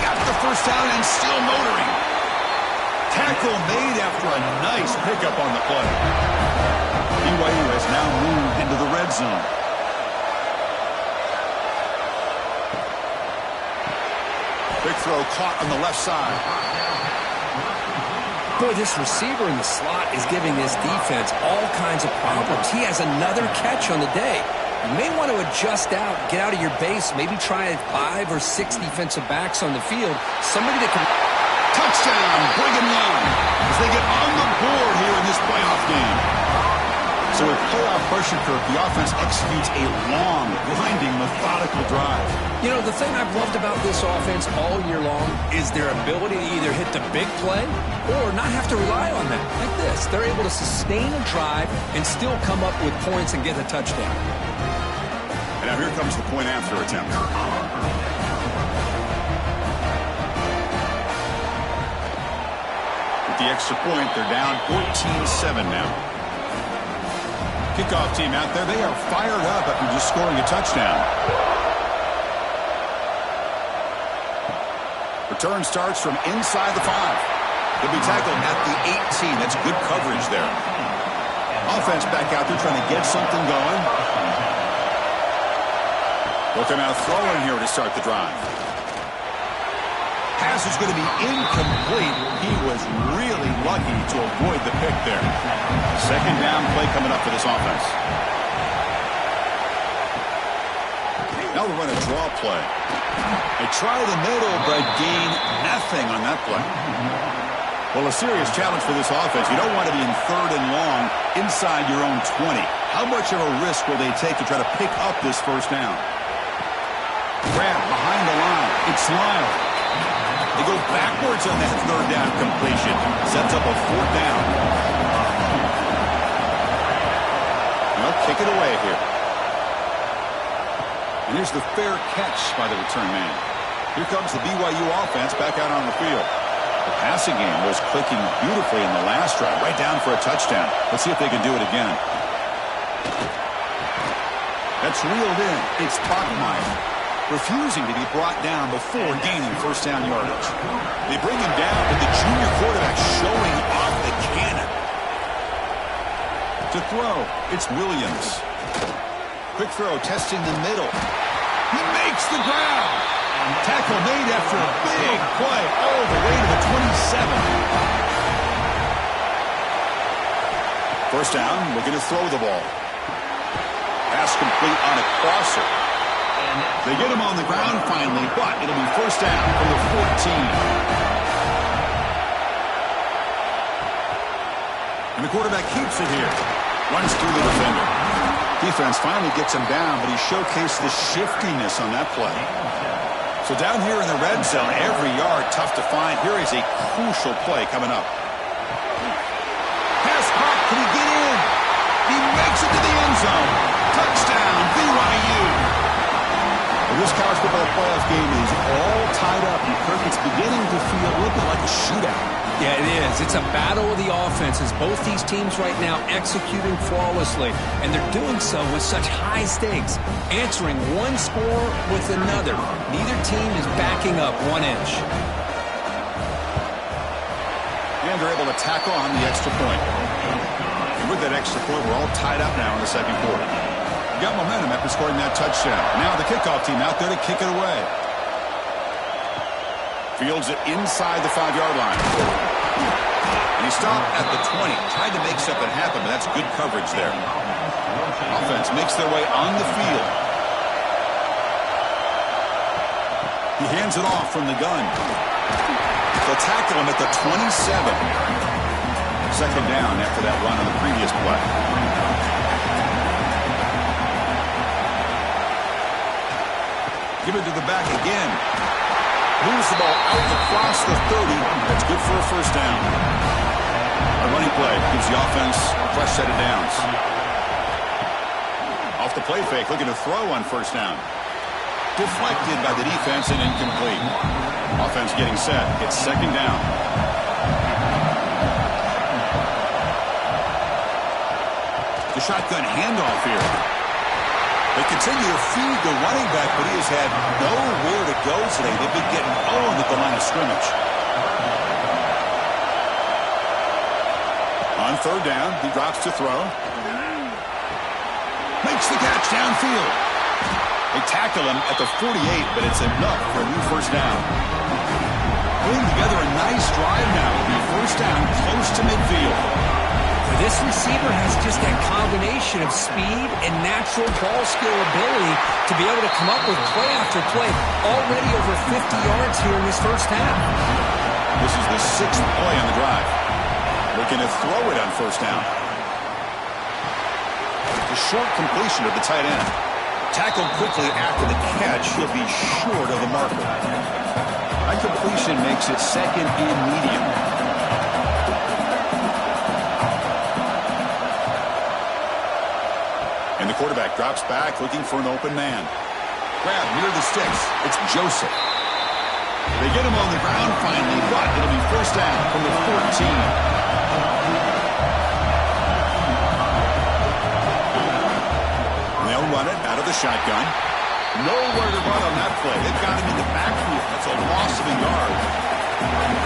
Got the first down and still motoring. Tackle made after a nice pickup on the play. BYU has now moved into the red zone. Big throw caught on the left side. Boy, this receiver in the slot is giving this defense all kinds of problems. He has another catch on the day. You may want to adjust out, get out of your base, maybe try 5 or 6 defensive backs on the field. Somebody that can... Touchdown, Brigham Young, as they get on the board here in this playoff game. So with playoff pressure curve, the offense executes a long, grinding, methodical drive. You know, the thing I've loved about this offense all year long is their ability to either hit the big play or not have to rely on that. Like this, they're able to sustain a drive and still come up with points and get a touchdown. And now here comes the point after attempt. With the extra point, they're down 14-7 now. Kickoff team out there, they are fired up after just scoring a touchdown. Return starts from inside the 5. They'll be tackled at the 18. That's good coverage there. Offense back out there trying to get something going. They'll come out throwing here to start the drive. Pass is going to be incomplete. He was really lucky to avoid the pick there. Second down play coming up for this offense. Now we're going to draw play. They try the middle, but gain nothing on that play. Well, a serious challenge for this offense. You don't want to be in 3rd and long inside your own 20. How much of a risk will they take to try to pick up this first down? Grab behind the line. It's Lyle. They go backwards on that 3rd down completion. Sets up a 4th down. They'll kick it away here. And here's the fair catch by the return man. Here comes the BYU offense back out on the field. The passing game was clicking beautifully in the last drive, right down for a touchdown. Let's see if they can do it again. That's reeled in. It's Bachmeier, refusing to be brought down before gaining first down yardage. They bring him down, but the junior quarterback showing off the cannon. To throw, it's Williams. Quick throw, testing the middle. He makes the ground. Tackle made after a big play all the way to the 27. First down, looking to throw the ball. Pass complete on a crosser. They get him on the ground finally, but it'll be first down from the 14. And the quarterback keeps it here. Runs through the defender. Defense finally gets him down, but he showcased the shiftiness on that play. So down here in the red zone, every yard tough to find. Here is a crucial play coming up. Pass caught. Can he get in? He makes it to the end zone. Touchdown, BYU. Well, this college football playoff game is all tied up. And Kirk, it's beginning to feel a little bit like a shootout. Yeah, it is. It's a battle of the offenses. Both these teams right now executing flawlessly, and they're doing so with such high stakes, answering one score with another. Neither team is backing up 1 inch. And they're able to tackle on the extra point. And with that extra point, we're all tied up now in the second quarter. We got momentum after scoring that touchdown. Now the kickoff team out there to kick it away. Fields it inside the 5-yard line. And he stopped at the 20. Tried to make something happen, but that's good coverage there. Offense makes their way on the field. He hands it off from the gun. They'll tackle him at the 27. Second down after that run on the previous play. Give it to the back again. Moves the ball out across the 30. That's good for a first down. A running play gives the offense a fresh set of downs. Off the play fake, looking to throw on first down. Deflected by the defense and incomplete. Offense getting set. It's second down. The shotgun handoff here. They continue to feed the running back, but he has had nowhere to go today. They've been getting owned at the line of scrimmage. On third down, he drops to throw. Makes the catch downfield. They tackle him at the 48, but it's enough for a new first down. Putting together a nice drive now. It'll be first down close to midfield. This receiver has just that combination of speed and natural ball skill ability to be able to come up with play after play. Already over 50 yards here in this first half. This is the 6th play on the drive. Looking to throw it on first down. The short completion of the tight end. Tackled quickly after the catch. He'll be short of the marker. That completion makes it second and medium. And the quarterback drops back looking for an open man. Grab near the sticks. It's Joseph. They get him on the ground finally, but it'll be first down from the 14. They'll run it out of the shotgun. Nowhere to run on that play. They've got him in the backfield. That's a loss of a yard.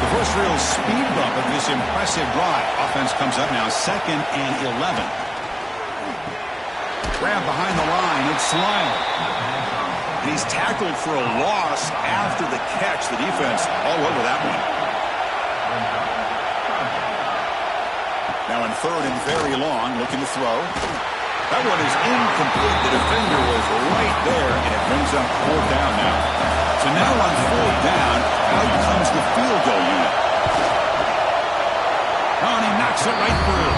The first real speed bump of this impressive drive. Offense comes up now 2nd and 11. Grab behind the line. It's Lyle. And he's tackled for a loss after the catch. The defense all over that one. Now in 3rd and very long, looking to throw. That one is incomplete. The defender was right there, and it brings up 4th down now. So now on 4th down, out comes the field goal unit. Oh, and he knocks it right through.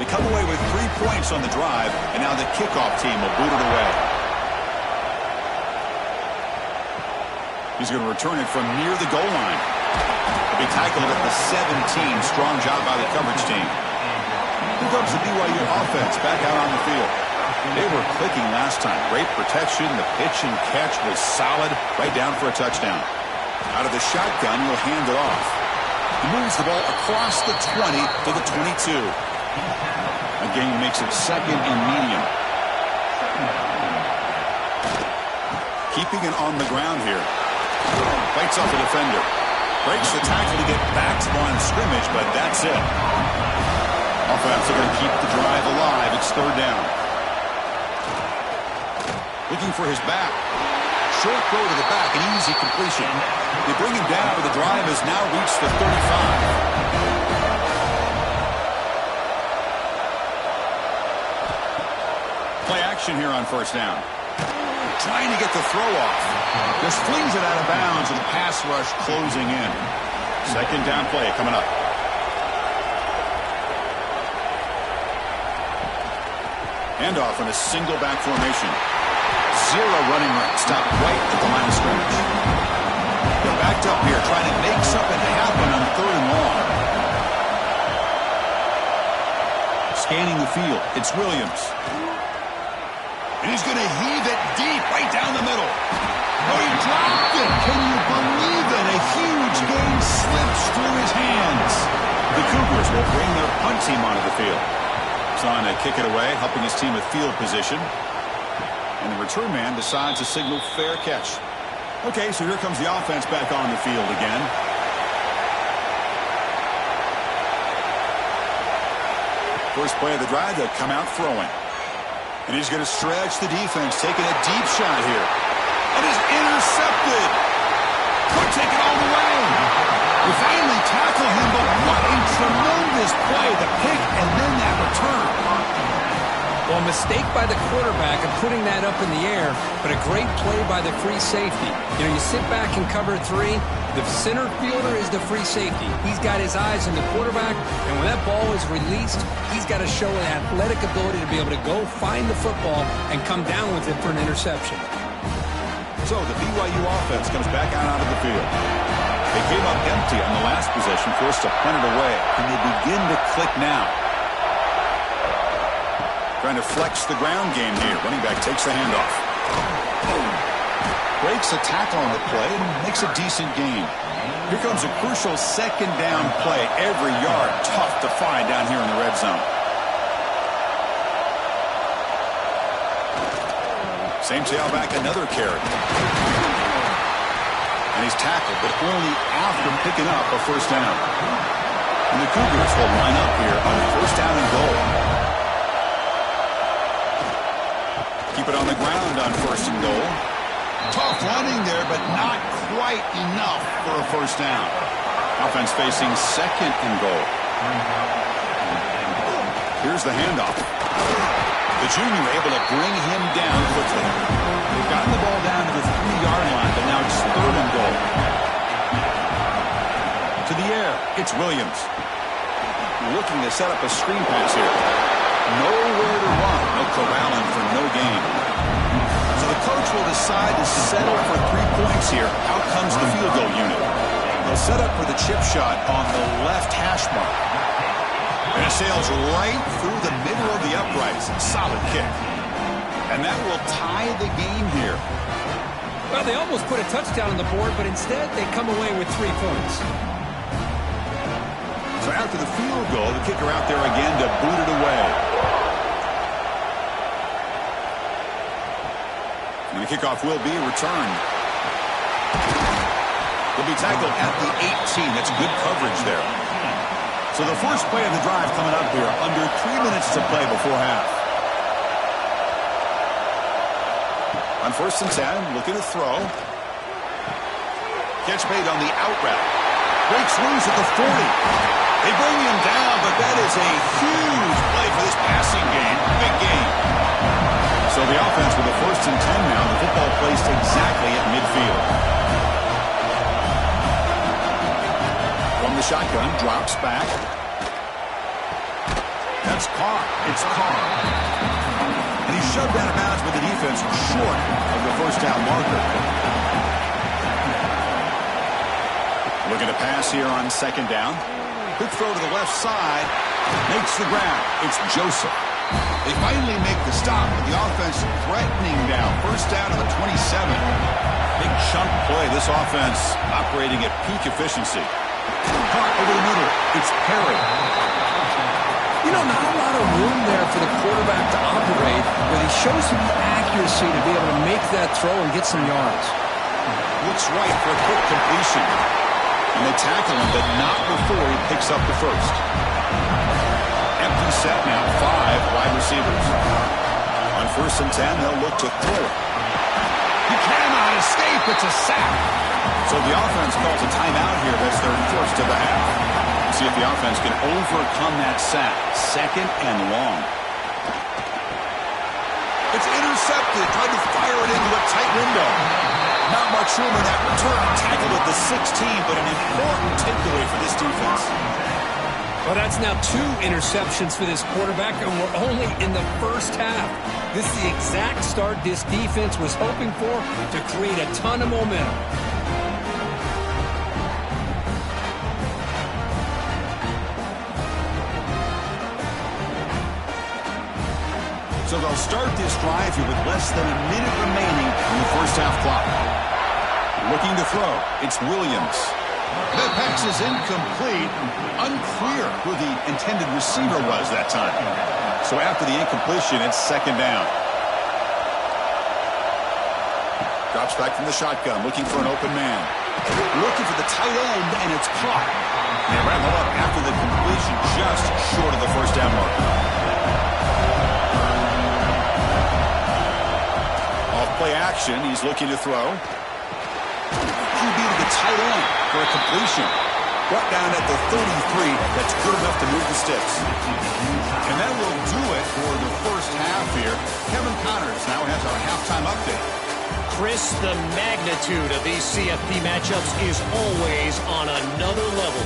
They come away with 3 points on the drive, and now the kickoff team will boot it away. He's going to return it from near the goal line. He'll be tackled at the 17. Strong job by the coverage team. Here comes the BYU offense back out on the field. They were clicking last time. Great protection. The pitch and catch was solid. Right down for a touchdown. Out of the shotgun, he'll hand it off. He moves the ball across the 20 to the 22. Again, makes it 2nd and medium. Keeping it on the ground here. Fights off the defender. Breaks the tackle to get back to the line of scrimmage, but that's it. Offense are going to keep the drive alive. It's 3rd down. Looking for his back. Short throw to the back, an easy completion. They bring him down, but the drive has now reached the 35. Play action here on 1st down. Trying to get the throw off. Just flings it out of bounds, and the pass rush closing in. 2nd down play coming up. Handoff in a single back formation. 0 running right. Stop right at the line of scrimmage. They're backed up here trying to make something happen on 3rd and long. Scanning the field. It's Williams. And he's going to heave it deep right down the middle. Oh, he dropped it. Can you believe it? A huge gain slips through his hands. The Cougars will bring their punt team onto the field. Son to kick it away, helping his team with field position. And the return man decides to signal fair catch. Okay, so here comes the offense back on the field again. First play of the drive, they'll come out throwing. And he's going to stretch the defense, taking a deep shot here. And is intercepted. Could take it all the way. We finally tackle him, but what a tremendous play. The pick and then that return. Well, a mistake by the quarterback of putting that up in the air, but a great play by the free safety. You know, you sit back and cover 3. The center fielder is the free safety. He's got his eyes on the quarterback, and when that ball is released, he's got to show an athletic ability to be able to go find the football and come down with it for an interception. So the BYU offense comes back out onto the field. They came up empty on the last possession, forced to punt it away, and they begin to click now. Trying to flex the ground game here. Running back takes the handoff. Breaks a tackle on the play and makes a decent gain. Here comes a crucial 2nd down play. Every yard tough to find down here in the red zone. Same tailback, another carry. And he's tackled, but only after picking up a 1st down. And the Cougars will line up here on 1st down and goal. Keep it on the ground on 1st and goal. Tough running there, but not quite enough for a 1st down. Offense facing 2nd and goal. Here's the handoff. The junior able to bring him down quickly. They've gotten the ball down to the 3-yard line, but now it's 3rd and goal. To the air, it's Williams. Looking to set up a screen pass here. Nowhere to run. No corralling for no gain. So the coach will decide to settle for 3 points here. Out comes the field goal unit. They'll set up for the chip shot on the left hash mark. And it sails right through the middle of the uprights. Solid kick. And that will tie the game here. Well, they almost put a touchdown on the board, but instead they come away with 3 points. So after the field goal, the kicker out there again to boot it away. And the kickoff will be returned. He'll be tackled at the 18. That's good coverage there. So the first play of the drive coming up here. Under 3 minutes to play before half. On 1st and 10, looking to throw. Catch made on the out route. Breaks loose at the 40. They bring him down, but that is a huge play for this passing game. Big game. So the offense with the 1st and 10 now. The football placed exactly at midfield. From the shotgun, drops back. That's caught. It's caught. And he's shoved out of bounds with the defense short of the 1st down marker. Looking to pass here on 2nd down. Quick throw to the left side. Makes the ground. It's Joseph. They finally make the stop, but the offense threatening now. 1st down to the 27. Big chunk play. This offense operating at peak efficiency. Caught over the middle. It's Perry. You know, not a lot of room there for the quarterback to operate, but he shows some accuracy to be able to make that throw and get some yards. Looks right for a quick completion. And they tackle him, but not before he picks up the 1st. Empty set now, 5 wide receivers. On 1st and 10, they'll look to throw it. He cannot escape. It's a sack. So the offense calls a timeout here. That's their 1st of the half. See if the offense can overcome that sack. 2nd and long. It's intercepted. Tried to fire it into a tight window. Not much room in that return. Tackled at the 16, but an important takeaway for this defense. Well, that's now 2 interceptions for this quarterback, and we're only in the 1st half. This is the exact start this defense was hoping for to create a ton of momentum. So they'll start this drive here with less than a minute remaining in the 1st half clock. Looking to throw. It's Williams. That pass is incomplete. Unclear who the intended receiver was that time. So after the incompletion, it's 2nd down. Drops back from the shotgun, looking for an open man. Looking for the tight end, and it's caught. They wrap him up after the completion, just short of the 1st down mark. Off play action, he's looking to throw. QB to the tight end for a completion. Brought down at the 33. That's good enough to move the sticks. And that will do it for the 1st half here. Kevin Connors now has our halftime update. Chris, the magnitude of these CFP matchups is always on another level.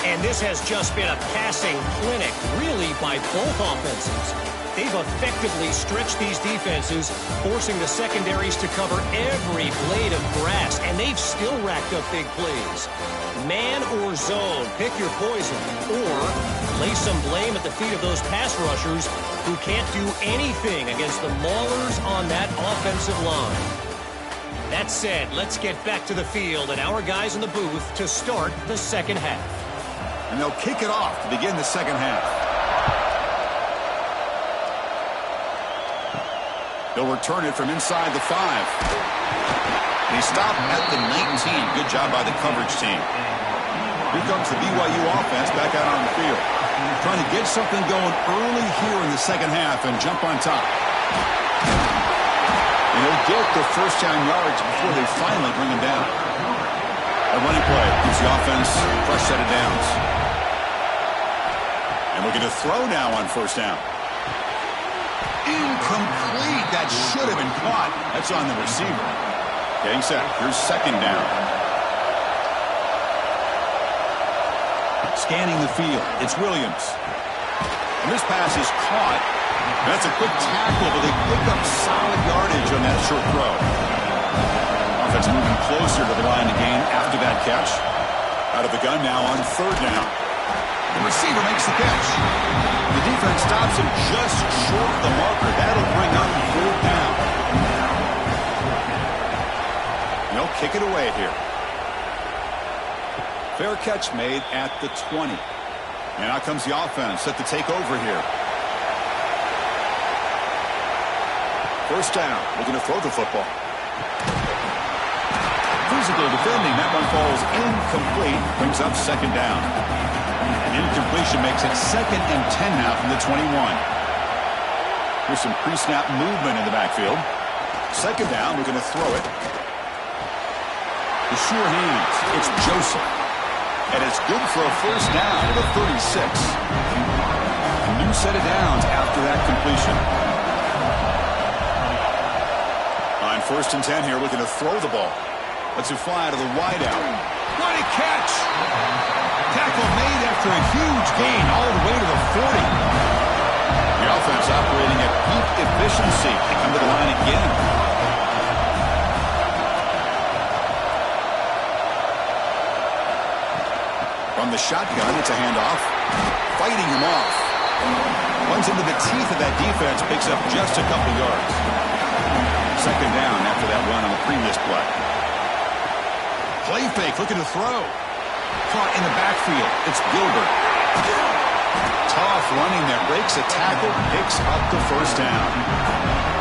And this has just been a passing clinic, really, by both offenses. They've effectively stretched these defenses, forcing the secondaries to cover every blade of grass, and they've still racked up big plays. Man or zone, pick your poison, or lay some blame at the feet of those pass rushers who can't do anything against the maulers on that offensive line. That said, let's get back to the field and our guys in the booth to start the 2nd half. And they'll kick it off to begin the 2nd half. They'll return it from inside the 5. And he stopped at the 19. Good job by the coverage team. Here comes the BYU offense back out on the field. Trying to get something going early here in the 2nd half and jump on top. And he'll get the 1st down yards before they finally bring him down. A running play gives the offense a fresh set of downs. And looking to throw now on 1st down. Incomplete. That should have been caught. That's on the receiver. Getting set. Here's 2nd down. Scanning the field. It's Williams. And this pass is caught. That's a quick tackle, but they pick up solid yardage on that short throw. Offense moving closer to the line to gain after that catch. Out of the gun now on third down. The receiver makes the catch. The defense stops him just short of the marker. That'll bring up fourth down. They'll kick it away here. Fair catch made at the 20. And out comes the offense set to take over here. First down. Looking to throw the football. Physical defending. That one falls incomplete. Brings up second down. An incompletion makes it 2nd and 10 now from the 21. Here's some pre-snap movement in the backfield. Second down. We're going to throw it. The sure hands. It's Joseph. And it's good for a first down to the 36. A new set of downs after that completion. On 1st and 10 here, looking to throw the ball. Lets it fly to the wideout. What a catch! Tackle made after a huge gain all the way to the 40. The offense operating at peak efficiency. They come to the line again. From the shotgun, it's a handoff. Fighting him off. Runs into the teeth of that defense, picks up just a couple yards. Second down after that run on the previous play. Play fake, looking to throw. Caught in the backfield. It's Gilbert. Tough running there. Breaks a tackle, picks up the first down.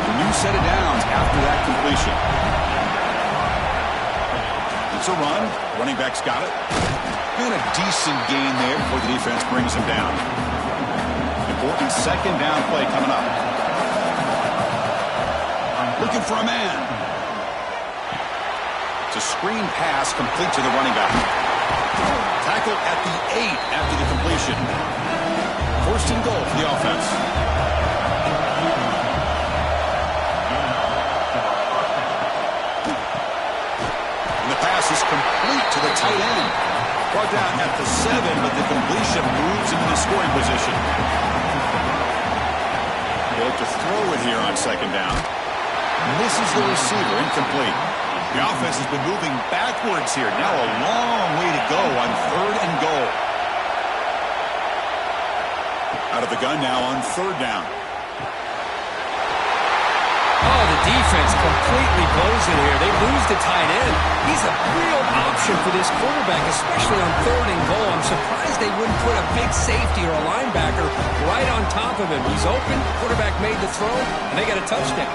A new set of downs after that completion. It's a run. Running back's got it. And a decent gain there before the defense brings him down. Important second down play coming up. Looking for a man. It's a screen pass complete to the running back. Tackle at the 8 after the completion. 1st and goal for the offense. And the pass is complete to the tight end. Brought down at the 7, but the completion moves into the scoring position. They look to throw it here on second down. Misses the receiver, incomplete. The offense has been moving backwards here. Now a long way to go on 3rd and goal. Out of the gun now on 3rd down. Oh, the defense completely blows it here. They lose the tight end. He's a real option for this quarterback, especially on 3rd and goal. I'm surprised they wouldn't put a big safety or a linebacker right on top of him. He's open, quarterback made the throw, and they got a touchdown.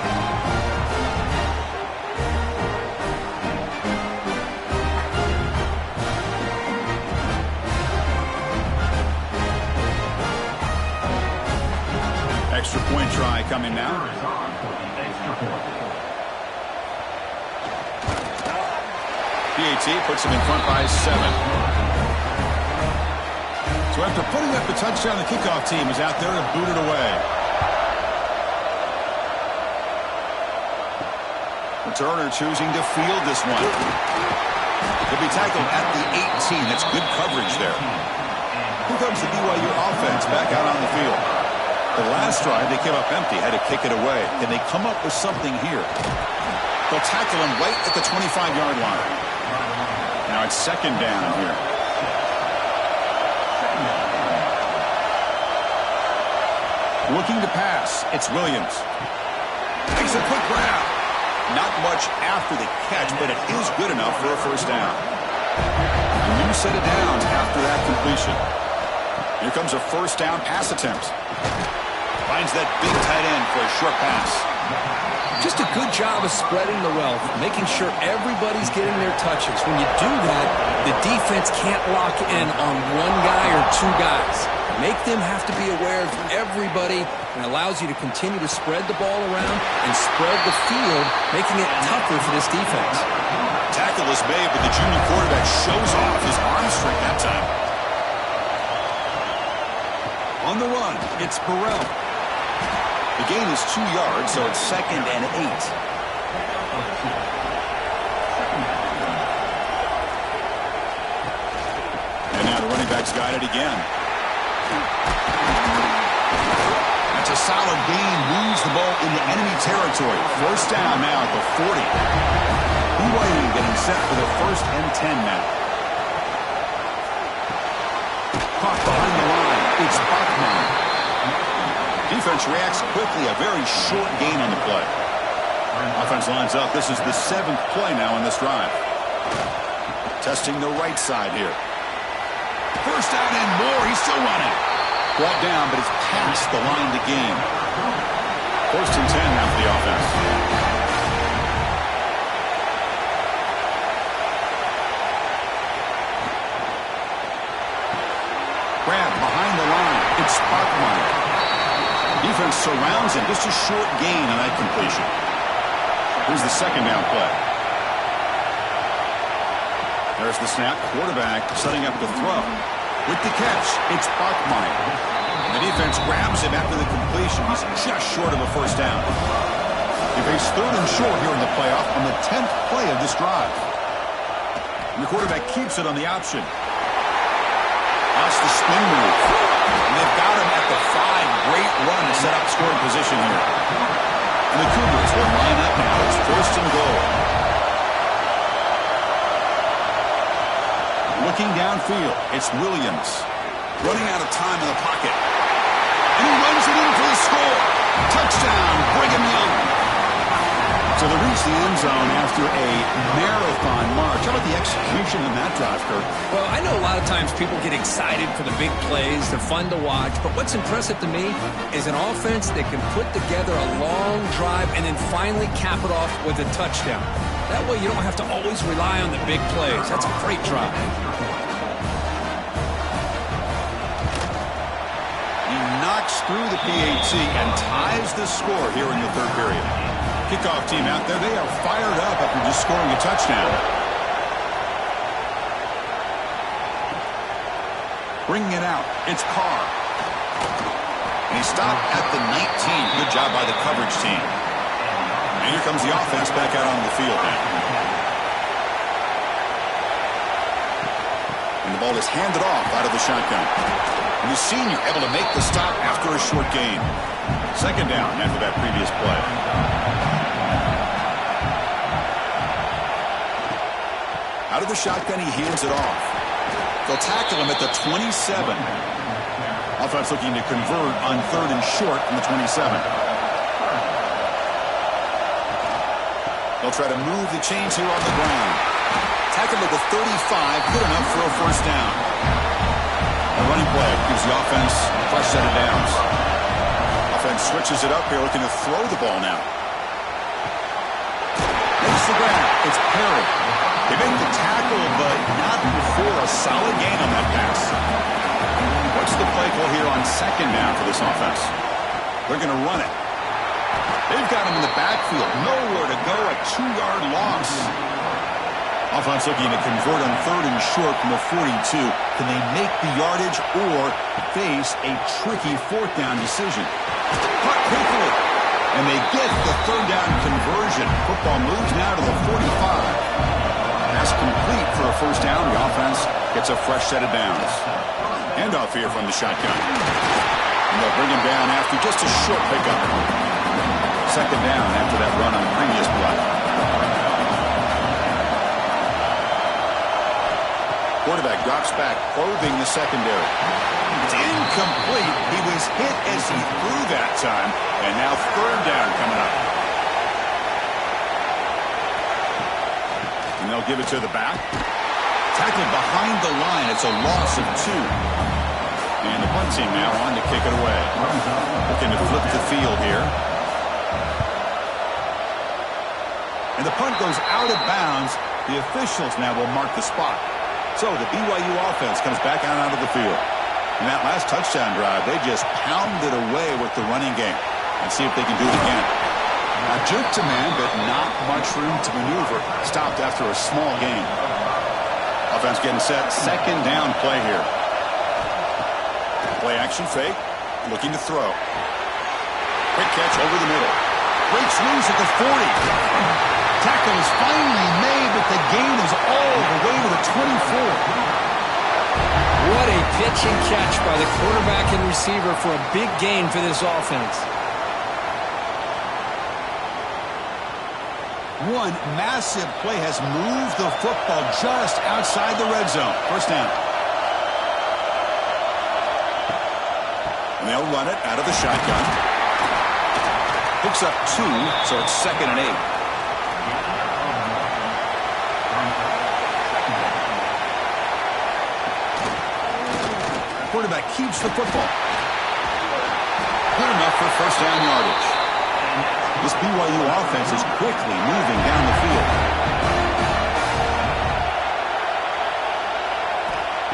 Extra point try coming now. PAT puts him in front by 7. So after putting up the touchdown, the kickoff team is out there to boot it away. Returner choosing to field this one. He'll be tackled at the 18. That's good coverage there. Here comes the BYU offense back out on the field. The last drive, they came up empty, had to kick it away. Can they come up with something here? They'll tackle him right at the 25-yard line. Now it's second down here. Looking to pass. It's Williams. Makes a quick grab. Not much after the catch, but it is good enough for a first down. A new set of downs after that completion. Here comes a first down pass attempt. Finds that big tight end for a short pass. Just a good job of spreading the wealth, making sure everybody's getting their touches. When you do that, the defense can't lock in on one guy or two guys. Make them have to be aware of everybody, and allows you to continue to spread the ball around and spread the field, making it tougher for this defense. Tackle is made, but the junior quarterback shows off his arm strength that time. On the run, it's Burrell. The gain is 2 yards, so it's 2nd and 8. And now the running back's got it again. It's a solid gain. Moves the ball into enemy territory. First down now at the 40. BYU getting set for the 1st and 10 now. Caught behind the line. It's Bachman. Defense reacts quickly. A very short gain on the play. Offense lines up. This is the 7th play now in this drive. Testing the right side here. First down and more. He's still running. Brought down, but it's past the line to gain. 1st and 10 now for the offense. Grab behind the line. It's Sparkmeyer. Defense surrounds him. Just a short gain on that completion. Here's the 2nd down play. There's the snap. Quarterback setting up the throw. With the catch, it's Bachmeyer. The defense grabs him after the completion. He's just short of a 1st down. He faced 3rd and short here in the playoff on the 10th play of this drive. And the quarterback keeps it on the option. That's the spin move. And they've got him at the 5. Great run to set up scoring position here. And the Cougars will line up now. It's 1st and goal. Looking downfield, it's Williams. Running out of time in the pocket. And he runs it in for the score. Touchdown, Brigham Young. So they reach the end zone after a marathon march. How about the execution in that drive, Kurt? Well, I know a lot of times people get excited for the big plays. They're fun to watch. But what's impressive to me is an offense that can put together a long drive and then finally cap it off with a touchdown. That way you don't have to always rely on the big plays. That's a great drive. He knocks through the PAT and ties the score here in the 3rd period. Kickoff team out there. They are fired up after just scoring a touchdown. Bringing it out. It's Carr. And he stopped at the 19. Good job by the coverage team. And here comes the offense back out on the field now. And the ball is handed off out of the shotgun. And the senior able to make the stop after a short gain. 2nd down after that previous play. Out of the shotgun, he hands it off. They'll tackle him at the 27. Offense looking to convert on 3rd and short from the 27. They'll try to move the chains here on the ground. Tackled at the 35, good enough for a 1st down. A running play gives the offense a fresh set of downs. Offense switches it up here, looking to throw the ball now. Makes the grab. It's Perry. They make the tackle, but not before a solid gain on that pass. What's the play call here on 2nd down for this offense? They're going to run it. They've got him in the backfield. Nowhere to go. A 2-yard loss. Offense looking to convert on 3rd and short from the 42. Can they make the yardage or face a tricky 4th down decision? Caught quickly. And they get the 3rd down conversion. Football moves now to the 45. Pass complete for a 1st down. The offense gets a fresh set of downs. Handoff here from the shotgun. And they'll bring him down after just a short pickup. 2nd down after that run on the previous play. Quarterback drops back, probing the secondary. It's incomplete. He was hit as he threw that time. And now 3rd down coming up. And they'll give it to the back. Tackled behind the line. It's a loss of 2. And the punt team now on to kick it away. Looking to flip the field here. And the punt goes out of bounds. The officials now will mark the spot. So the BYU offense comes back out onto the field. In that last touchdown drive, they just pounded away with the running game. And see if they can do it again. Now juke to man, but not much room to maneuver. Stopped after a small gain. Offense getting set. 2nd down play here. Play action fake. Looking to throw. Quick catch over the middle. Breaks loose at the 40. Tackle is finally made, but the gain is all the way to the 24. What a pitch and catch by the quarterback and receiver for a big gain for this offense. One massive play has moved the football just outside the red zone. First down. And they'll run it out of the shotgun. Picks up 2, so it's 2nd and 8. Quarterback keeps the football. Good enough for first down yardage. This BYU offense is quickly moving down the field.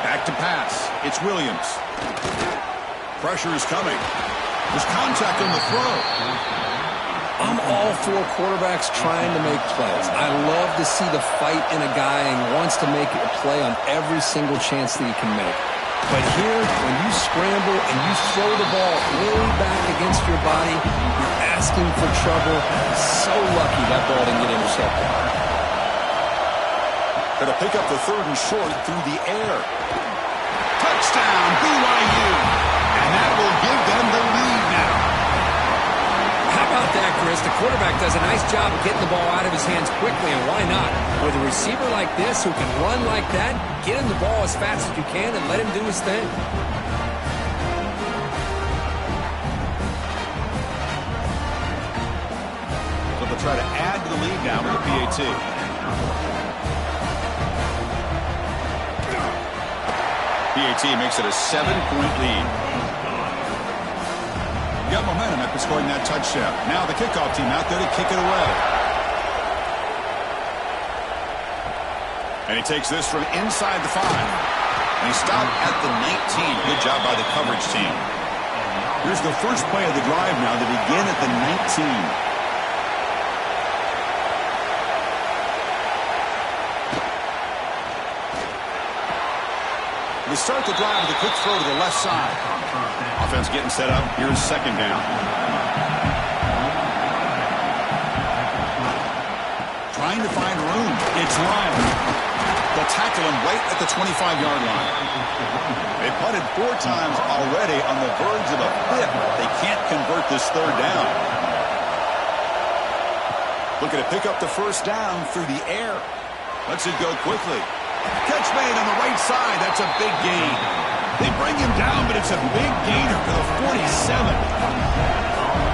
Back to pass. It's Williams. Pressure is coming. There's contact on the throw. I'm all for quarterbacks trying to make plays. I love to see the fight in a guy and wants to make a play on every single chance that he can make. But here, when you scramble and you throw the ball way back against your body, you're asking for trouble. So lucky that ball didn't get intercepted. Going to pick up the 3rd and short through the air. Touchdown, BYU. And that will give them the lead now. How about that, Chris? The quarterback does a nice job of getting the ball out of his hands quickly, and why not? With a receiver like this who can run like that, get him the ball as fast as you can and let him do his thing. So they'll try to add to the lead now with the PAT. PAT makes it a 7-point lead. Got momentum after scoring that touchdown. Now the kickoff team out there to kick it away. And he takes this from inside the 5. And he stopped at the 19. Good job by the coverage team. Here's the first play of the drive now to begin at the 19. We start the drive with a quick throw to the left side. Offense getting set up. Here's 2nd down. Trying to find room. It's Ryan. They'll tackle him right at the 25-yard line. They punted 4 times already on the verge of a 5th. They can't convert this 3rd down. Looking to pick up the first down through the air. Lets it go quickly. Catch made on the right side. That's a big gain. They bring him down, but it's a big gainer for the 47.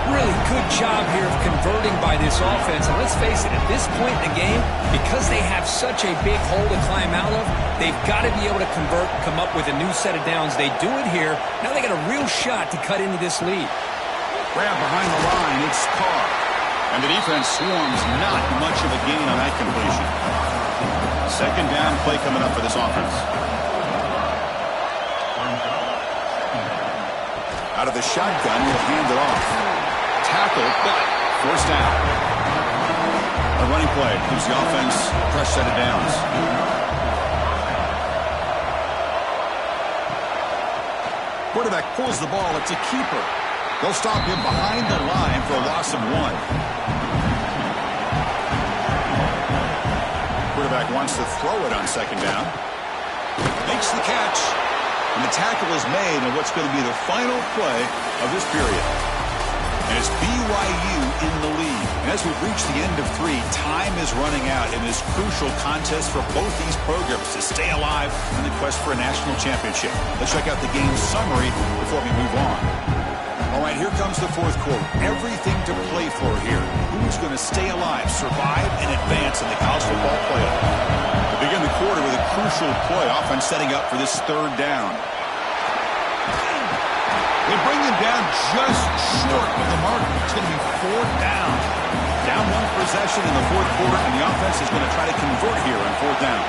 Really good job here of converting by this offense. And let's face it, at this point in the game, because they have such a big hole to climb out of, they've got to be able to convert, come up with a new set of downs. They do it here. Now they got a real shot to cut into this lead. Grab behind the line. It's Carr. And the defense swarms. Not much of a gain on that completion. 2nd down play coming up for this offense. Out of the shotgun, he'll hand it off. Tackle, but forced down. A running play gives the offense a fresh set of downs. Quarterback pulls the ball. It's a keeper. They'll stop him behind the line for a loss of 1. Quarterback wants to throw it on 2nd down. Makes the catch. And the tackle is made on what's going to be the final play of this period. And it's BYU in the lead. And as we've reached the end of 3, time is running out in this crucial contest for both these programs to stay alive in the quest for a national championship. Let's check out the game summary before we move on. All right, here comes the 4th quarter. Everything to play for here. Who's going to stay alive, survive, and advance in the college football playoff? We begin the quarter with a crucial play. Offense setting up for this 3rd down. They bring him down just short of the marker. It's going to be 4th down. Down 1 possession in the 4th quarter, and the offense is going to try to convert here on 4th down.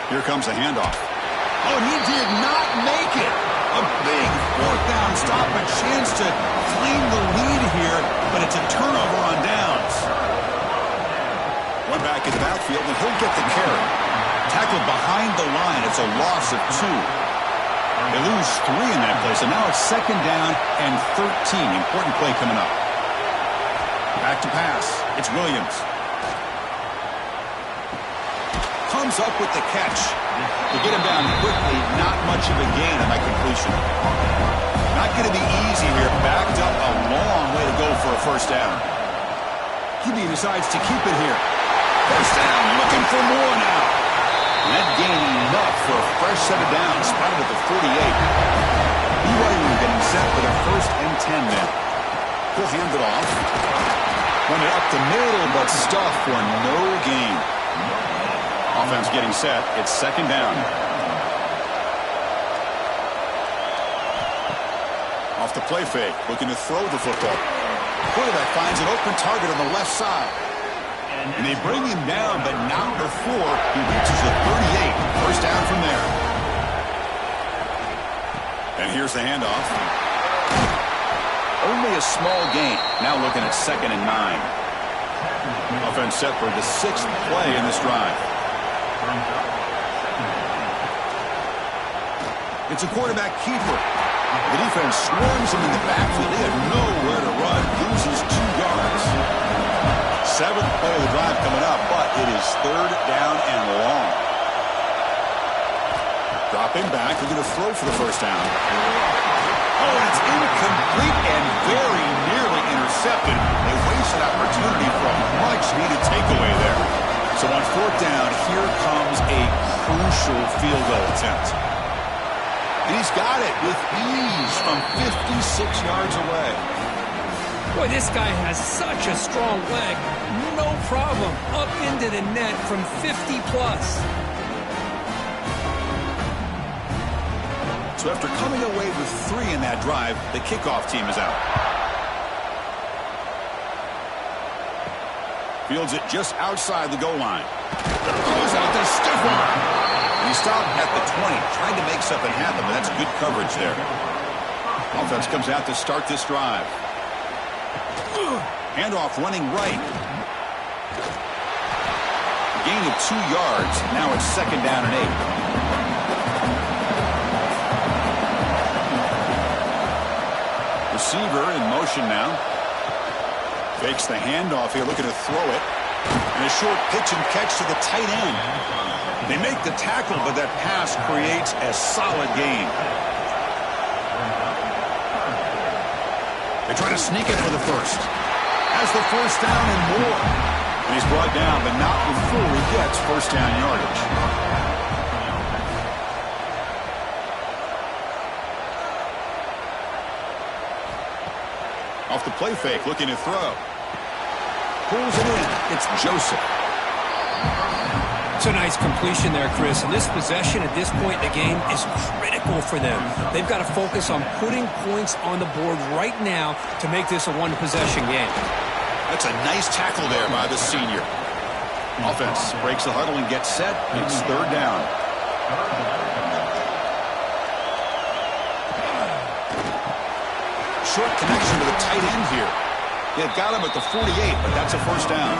Here comes a handoff. Oh, he did not make it. A big 4th down stop, a chance to claim the lead here, but it's a turnover on downs. One back in the backfield, and he'll get the carry. Tackled behind the line. It's a loss of 2. They lose 3 in that play, so now it's 2nd down and 13. Important play coming up. Back to pass. It's Williams. comes up with the catch. To get him down quickly, not much of a gain on that completion. Not going to be easy here. Backed up a long way to go for a first down. QB decides to keep it here. First down, looking for more now. That gain enough for a fresh set of downs, spotted at the 48. BYU getting set for their 1st and 10 now. He'll hand it off. Run it up the middle, but stuffed for no gain. Offense getting set. It's 2nd down. Off the play fake, looking to throw the football. Quarterback finds an open target on the left side. And they bring him down, but not before he reaches the 38. First down from there. And here's the handoff. Only a small gain. Now looking at 2nd and 9. Offense set for the 6th play in this drive. It's a quarterback keeper. The defense swarms him in the backfield. They have nowhere to run. Loses 2 yards. 7th play of the drive coming up, but it is 3rd down and long. Dropping back. They're going to throw for the first down. Oh, and it's incomplete and very nearly intercepted. They wasted opportunity for a much-needed takeaway there. So on 4th down, here comes a crucial field goal attempt. And he's got it with ease from 56 yards away. Boy, this guy has such a strong leg. No problem. Up into the net from 50 plus. So after coming away with 3 in that drive, the kickoff team is out. Fields it just outside the goal line. Goes out the stiff arm. And he stopped at the 20, trying to make something happen, but that's good coverage there. Offense comes out to start this drive. Handoff running right. Gain of 2 yards. Now it's 2nd down and 8. Receiver in motion now. Fakes the handoff here, looking to throw it. And a short pitch and catch to the tight end. They make the tackle, but that pass creates a solid gain. They try to sneak it for the first. Has the first down and more. And he's brought down, but not before he gets first down yardage. Off the play fake, looking to throw. Pulls it in. It's Joseph. It's a nice completion there, Chris. And this possession at this point in the game is critical for them. They've got to focus on putting points on the board right now to make this a one-possession game. That's a nice tackle there by the senior. Offense breaks the huddle and gets set. It's 3rd down. Short connection to the tight end here. They've got him at the 48, but that's a first down.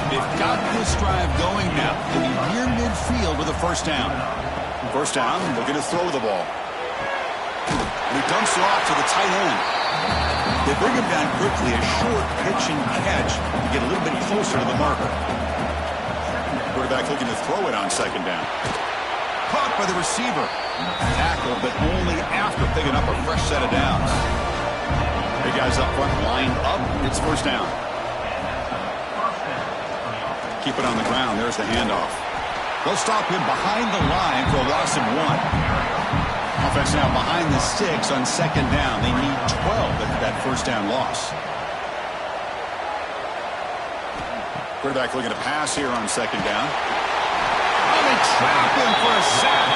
They've got this drive going now. They'll be near midfield with a first down. First down, looking to throw the ball. And he dumps it off to the tight end. They bring him down quickly, a short pitch and catch to get a little bit closer to the marker. Quarterback looking to throw it on 2nd down. Caught by the receiver. Tackled, but only after picking up a fresh set of downs. Big guys up front, lined up. It's first down. Keep it on the ground. There's the handoff. They'll stop him behind the line for a loss of 1. Offense now behind the 6 on 2nd down. They need 12 at that first down loss. Quarterback looking to pass here on 2nd down. Oh, they trap him for a sack.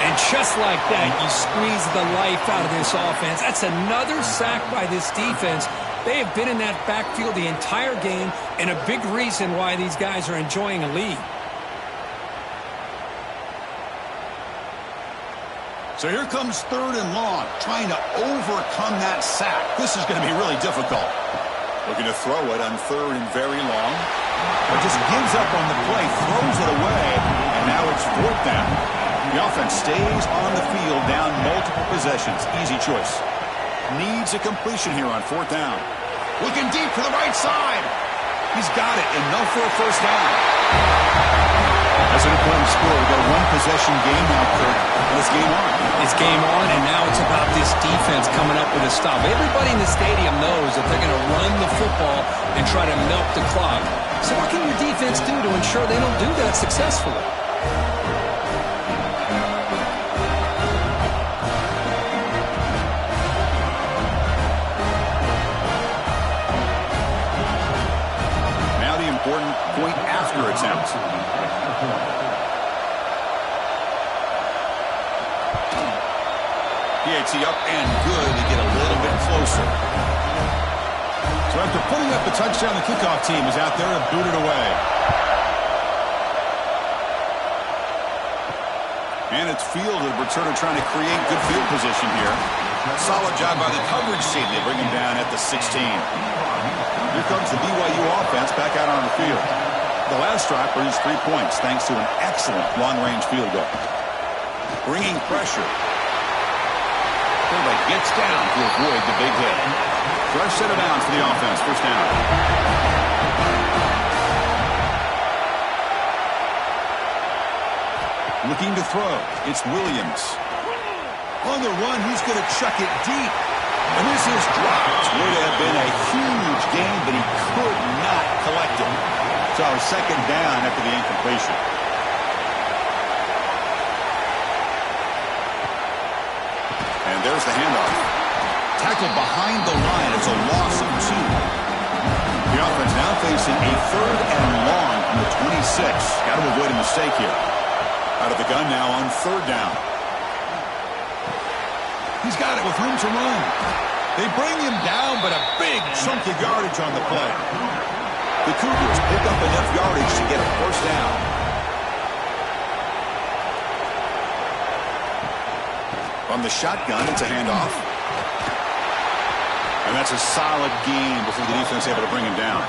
And just like that, you squeeze the life out of this offense. That's another sack by this defense. They have been in that backfield the entire game, and a big reason why these guys are enjoying a lead. So here comes 3rd and long, trying to overcome that sack. This is going to be really difficult. Looking to throw it on 3rd and very long. But just gives up on the play, throws it away, and now it's 4th down. The offense stays on the field, down multiple possessions. Easy choice. Needs a completion here on 4th down. Looking deep to the right side. He's got it, enough for a first down. That's an important score. We've got a one-possession game now, Kirk, and it's game on. It's game on, and now it's about this defense coming up with a stop. Everybody in the stadium knows that they're going to run the football and try to milk the clock. So what can your defense do to ensure they don't do that successfully? Now the important point after attempt. PAT up and good to get a little bit closer. So after putting up the touchdown, the kickoff team is out there to boot it away. And it's fielded. Returner trying to create good field position here. Solid job by the coverage team. They bring him down at the 16. Here comes the BYU offense back out on the field. The last drive produced 3 points thanks to an excellent long-range field goal. Bringing pressure. Quarterback gets down to avoid the big hit. Fresh set of downs for the offense. First down. Looking to throw. It's Williams. On the run, he's going to chuck it deep. And this is dropped. Would have been a huge gain, but he could not collect it. So a second down after the incompletion. And there's the handoff. Tackled behind the line. It's a loss of 2. The offense now facing a 3rd and long from the 26. Got to avoid a mistake here. Out of the gun now on 3rd down. He's got it with room to run. They bring him down, but a big chunk of yardage on the play. The Cougars pick up enough yardage to get a first down. From the shotgun, it's a handoff. And that's a solid gain before the defense able to bring him down.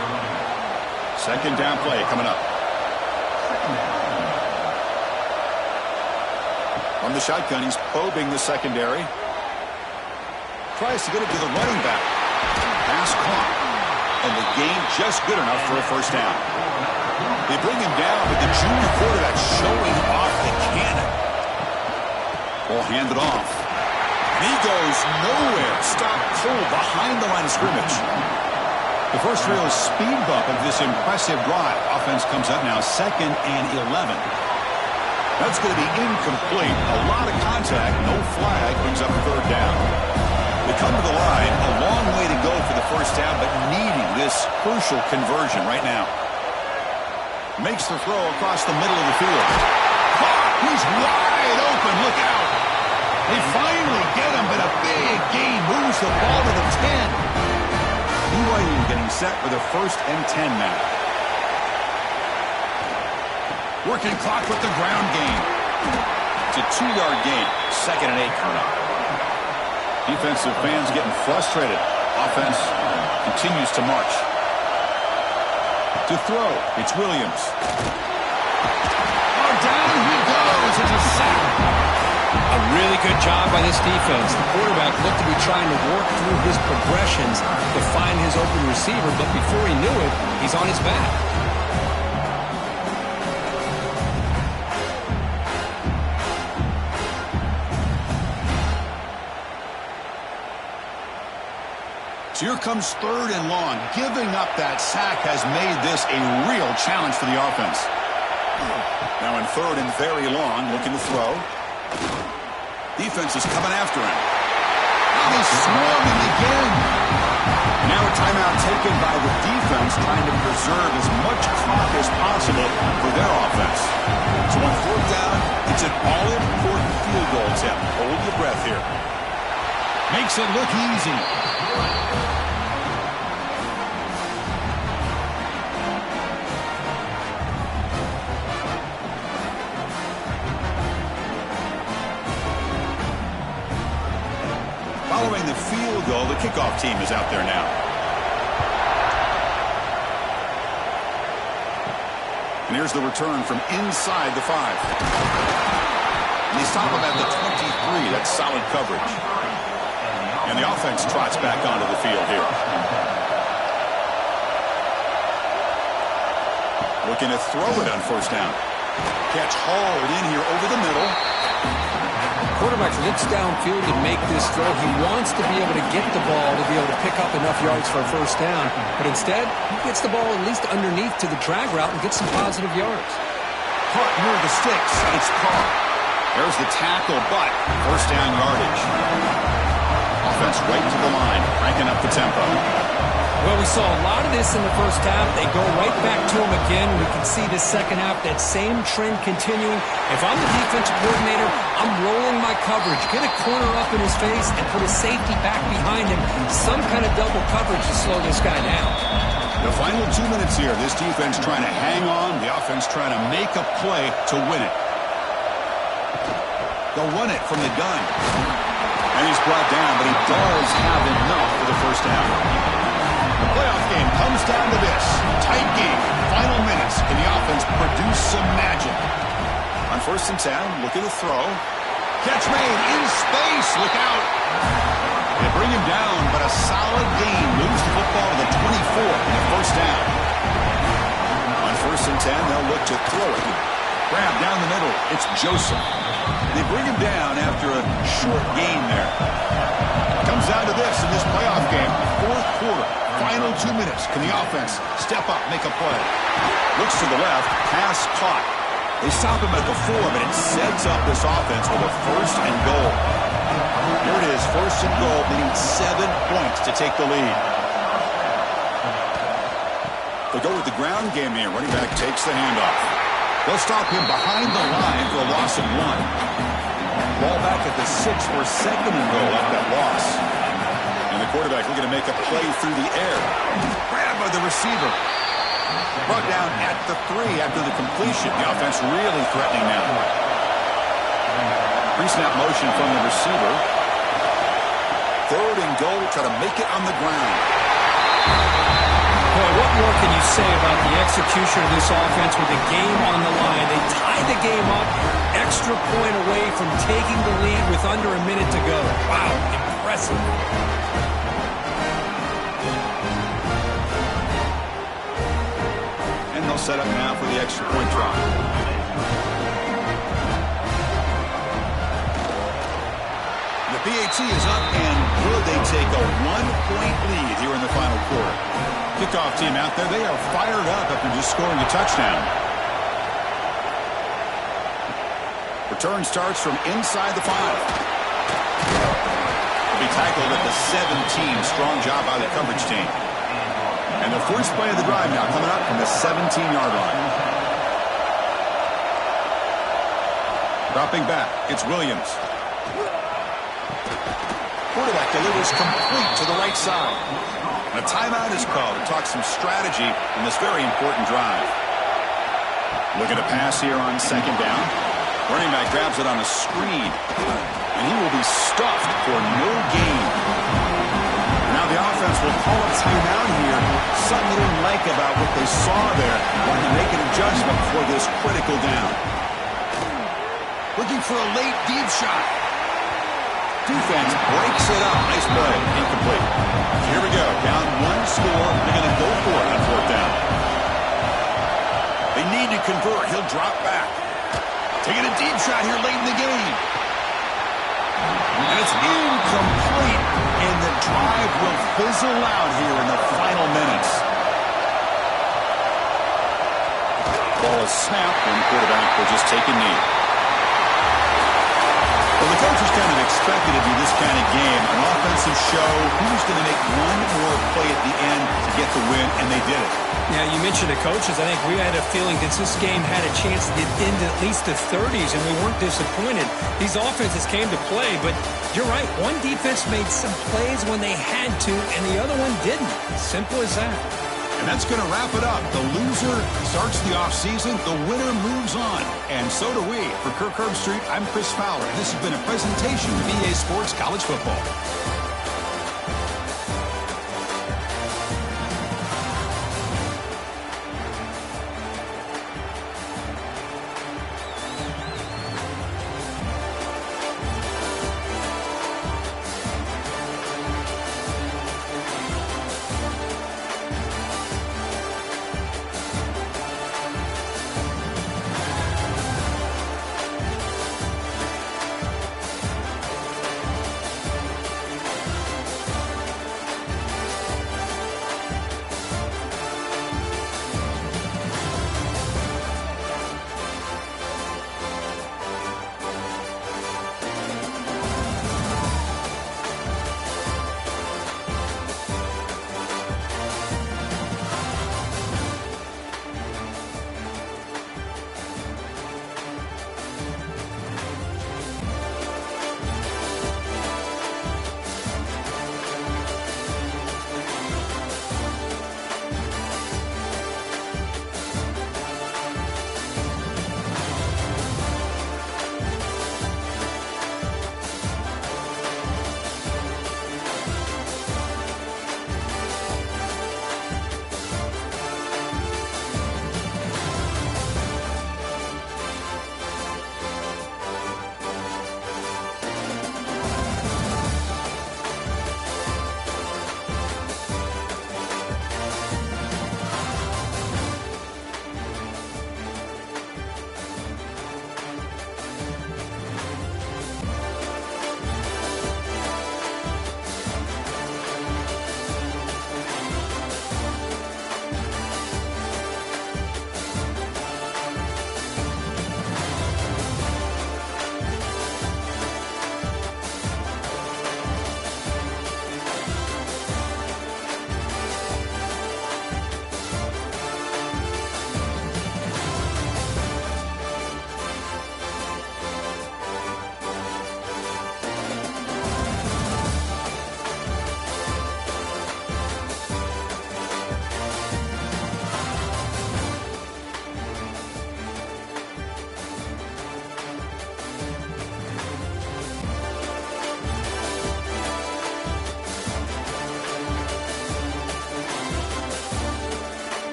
Second down play coming up. From the shotgun, he's probing the secondary. Tries to get it to the running back. Pass caught. And the gain just good enough for a first down. They bring him down, but the junior quarterback showing off the cannon. Ball handed off. And he goes nowhere. Stopped cold behind the line of scrimmage. The first real speed bump of this impressive drive. Offense comes up now 2nd and 11. That's going to be incomplete. A lot of contact. No flag. Brings up 3rd down. They come to the line. A long way to go for the first down, but needing this crucial conversion right now. Makes the throw across the middle of the field. He's wide open. Look out. They finally get him, but a big gain moves the ball to the 10. BYU getting set for the 1st and 10 now. Working clock with the ground game. It's a 2-yard gain. 2nd and 8 coming up. Defensive fans getting frustrated. Offense continues to march. To throw, it's Williams. Oh, down he goes. It's a sack. A really good job by this defense. The quarterback looked to be trying to work through his progressions to find his open receiver, but before he knew it, he's on his back. So here comes 3rd and long. Giving up that sack has made this a real challenge for the offense. Now in 3rd and very long, looking to throw. Defense is coming after him. Now he's swarming again. Now a timeout taken by the defense, trying to preserve as much clock as possible for their offense. So on 4th down, it's an all-important field goal attempt. Hold your breath here. Makes it look easy. Following the field goal, the kickoff team is out there now. And here's the return from inside the 5. And they stop him at the 23. That's solid coverage. And the offense trots back onto the field here. Looking to throw it on 1st down. Catch hauled in here over the middle. Quarterback looks downfield to make this throw. He wants to be able to get the ball to be able to pick up enough yards for a first down. But instead, he gets the ball at least underneath to the drag route and gets some positive yards. Caught near the sticks. It's caught. There's the tackle, but first down yardage. Offense right to the line, cranking up the tempo. Well, we saw a lot of this in the first half. They go right back to him again. We can see the second half, that same trend continuing. If I'm the defensive coordinator, I'm rolling my coverage. Get a corner up in his face and put a safety back behind him. Some kind of double coverage to slow this guy down. The final 2 minutes here. This defense trying to hang on. The offense trying to make a play to win it. They'll run it from the gun. And he's brought down, but he does have enough for the first down. The playoff game comes down to this. Tight game. Final minutes. Can the offense produce some magic? On 1st and 10, look at the throw. Catch made in space. Look out. They bring him down, but a solid gain moves the football to the 24 and a first down. On 1st and 10, they'll look to throw it. Grab down the middle. It's Joseph. They bring him down after a short gain there. Comes down to this in this playoff game. 4th quarter. Final 2 minutes. Can the offense step up, make a play? Looks to the left. Pass caught. They stop him at the 4, but it sets up this offense with a 1st and goal. Here it is, 1st and goal. They need 7 points to take the lead. They'll go with the ground game here. Running back takes the handoff. They'll stop him behind the line for a loss of 1. Ball back at the 6 for a 2nd and goal at that loss. And the quarterback looking to make a play through the air. Grabbed by the receiver. Brought down at the 3 after the completion. The offense really threatening now. Pre-snap motion from the receiver. 3rd and goal. Try to make it on the ground. Boy, what more can you say about the execution of this offense with the game on the line? They tied the game up, extra point away from taking the lead with under a minute to go. Wow, impressive. And they'll set up now for the extra point try. The PAT is up, and will they take a 1-point lead here in the final quarter? Kickoff team out there, they are fired up after just scoring a touchdown. Return starts from inside the 5. Will be tackled at the 17. Strong job by the coverage team. And the first play of the drive now coming up from the 17-yard line. Dropping back, it's Williams. Quarterback delivers complete to the right side. And a timeout is called to talk some strategy in this very important drive. Looking to pass here on 2nd down. Running back grabs it on a screen. And he will be stuffed for no gain. Now the offense will call a timeout here. Something they didn't like about what they saw there. Want to make an adjustment for this critical down. Looking for a late deep shot. Defense breaks it up. Nice play. Incomplete. Here we go. Down 1 score. They're going to go for it on 4th down. They need to convert. He'll drop back. Taking a deep shot here late in the game. And it's incomplete. And the drive will fizzle out here in the final minutes. Ball is snapped, and the quarterback will just take a knee. Well, the coaches kind of expected it to be this kind of game, an offensive show, who's going to make one more play at the end to get the win, and they did it. Yeah, you mentioned the coaches. I think we had a feeling that this game had a chance to get into at least the 30s, and we weren't disappointed. These offenses came to play, but you're right. One defense made some plays when they had to, and the other one didn't. Simple as that. And that's going to wrap it up. The loser starts the offseason. The winner moves on. And so do we. For Kirk Herbstreit, I'm Chris Fowler. And this has been a presentation of EA Sports College Football.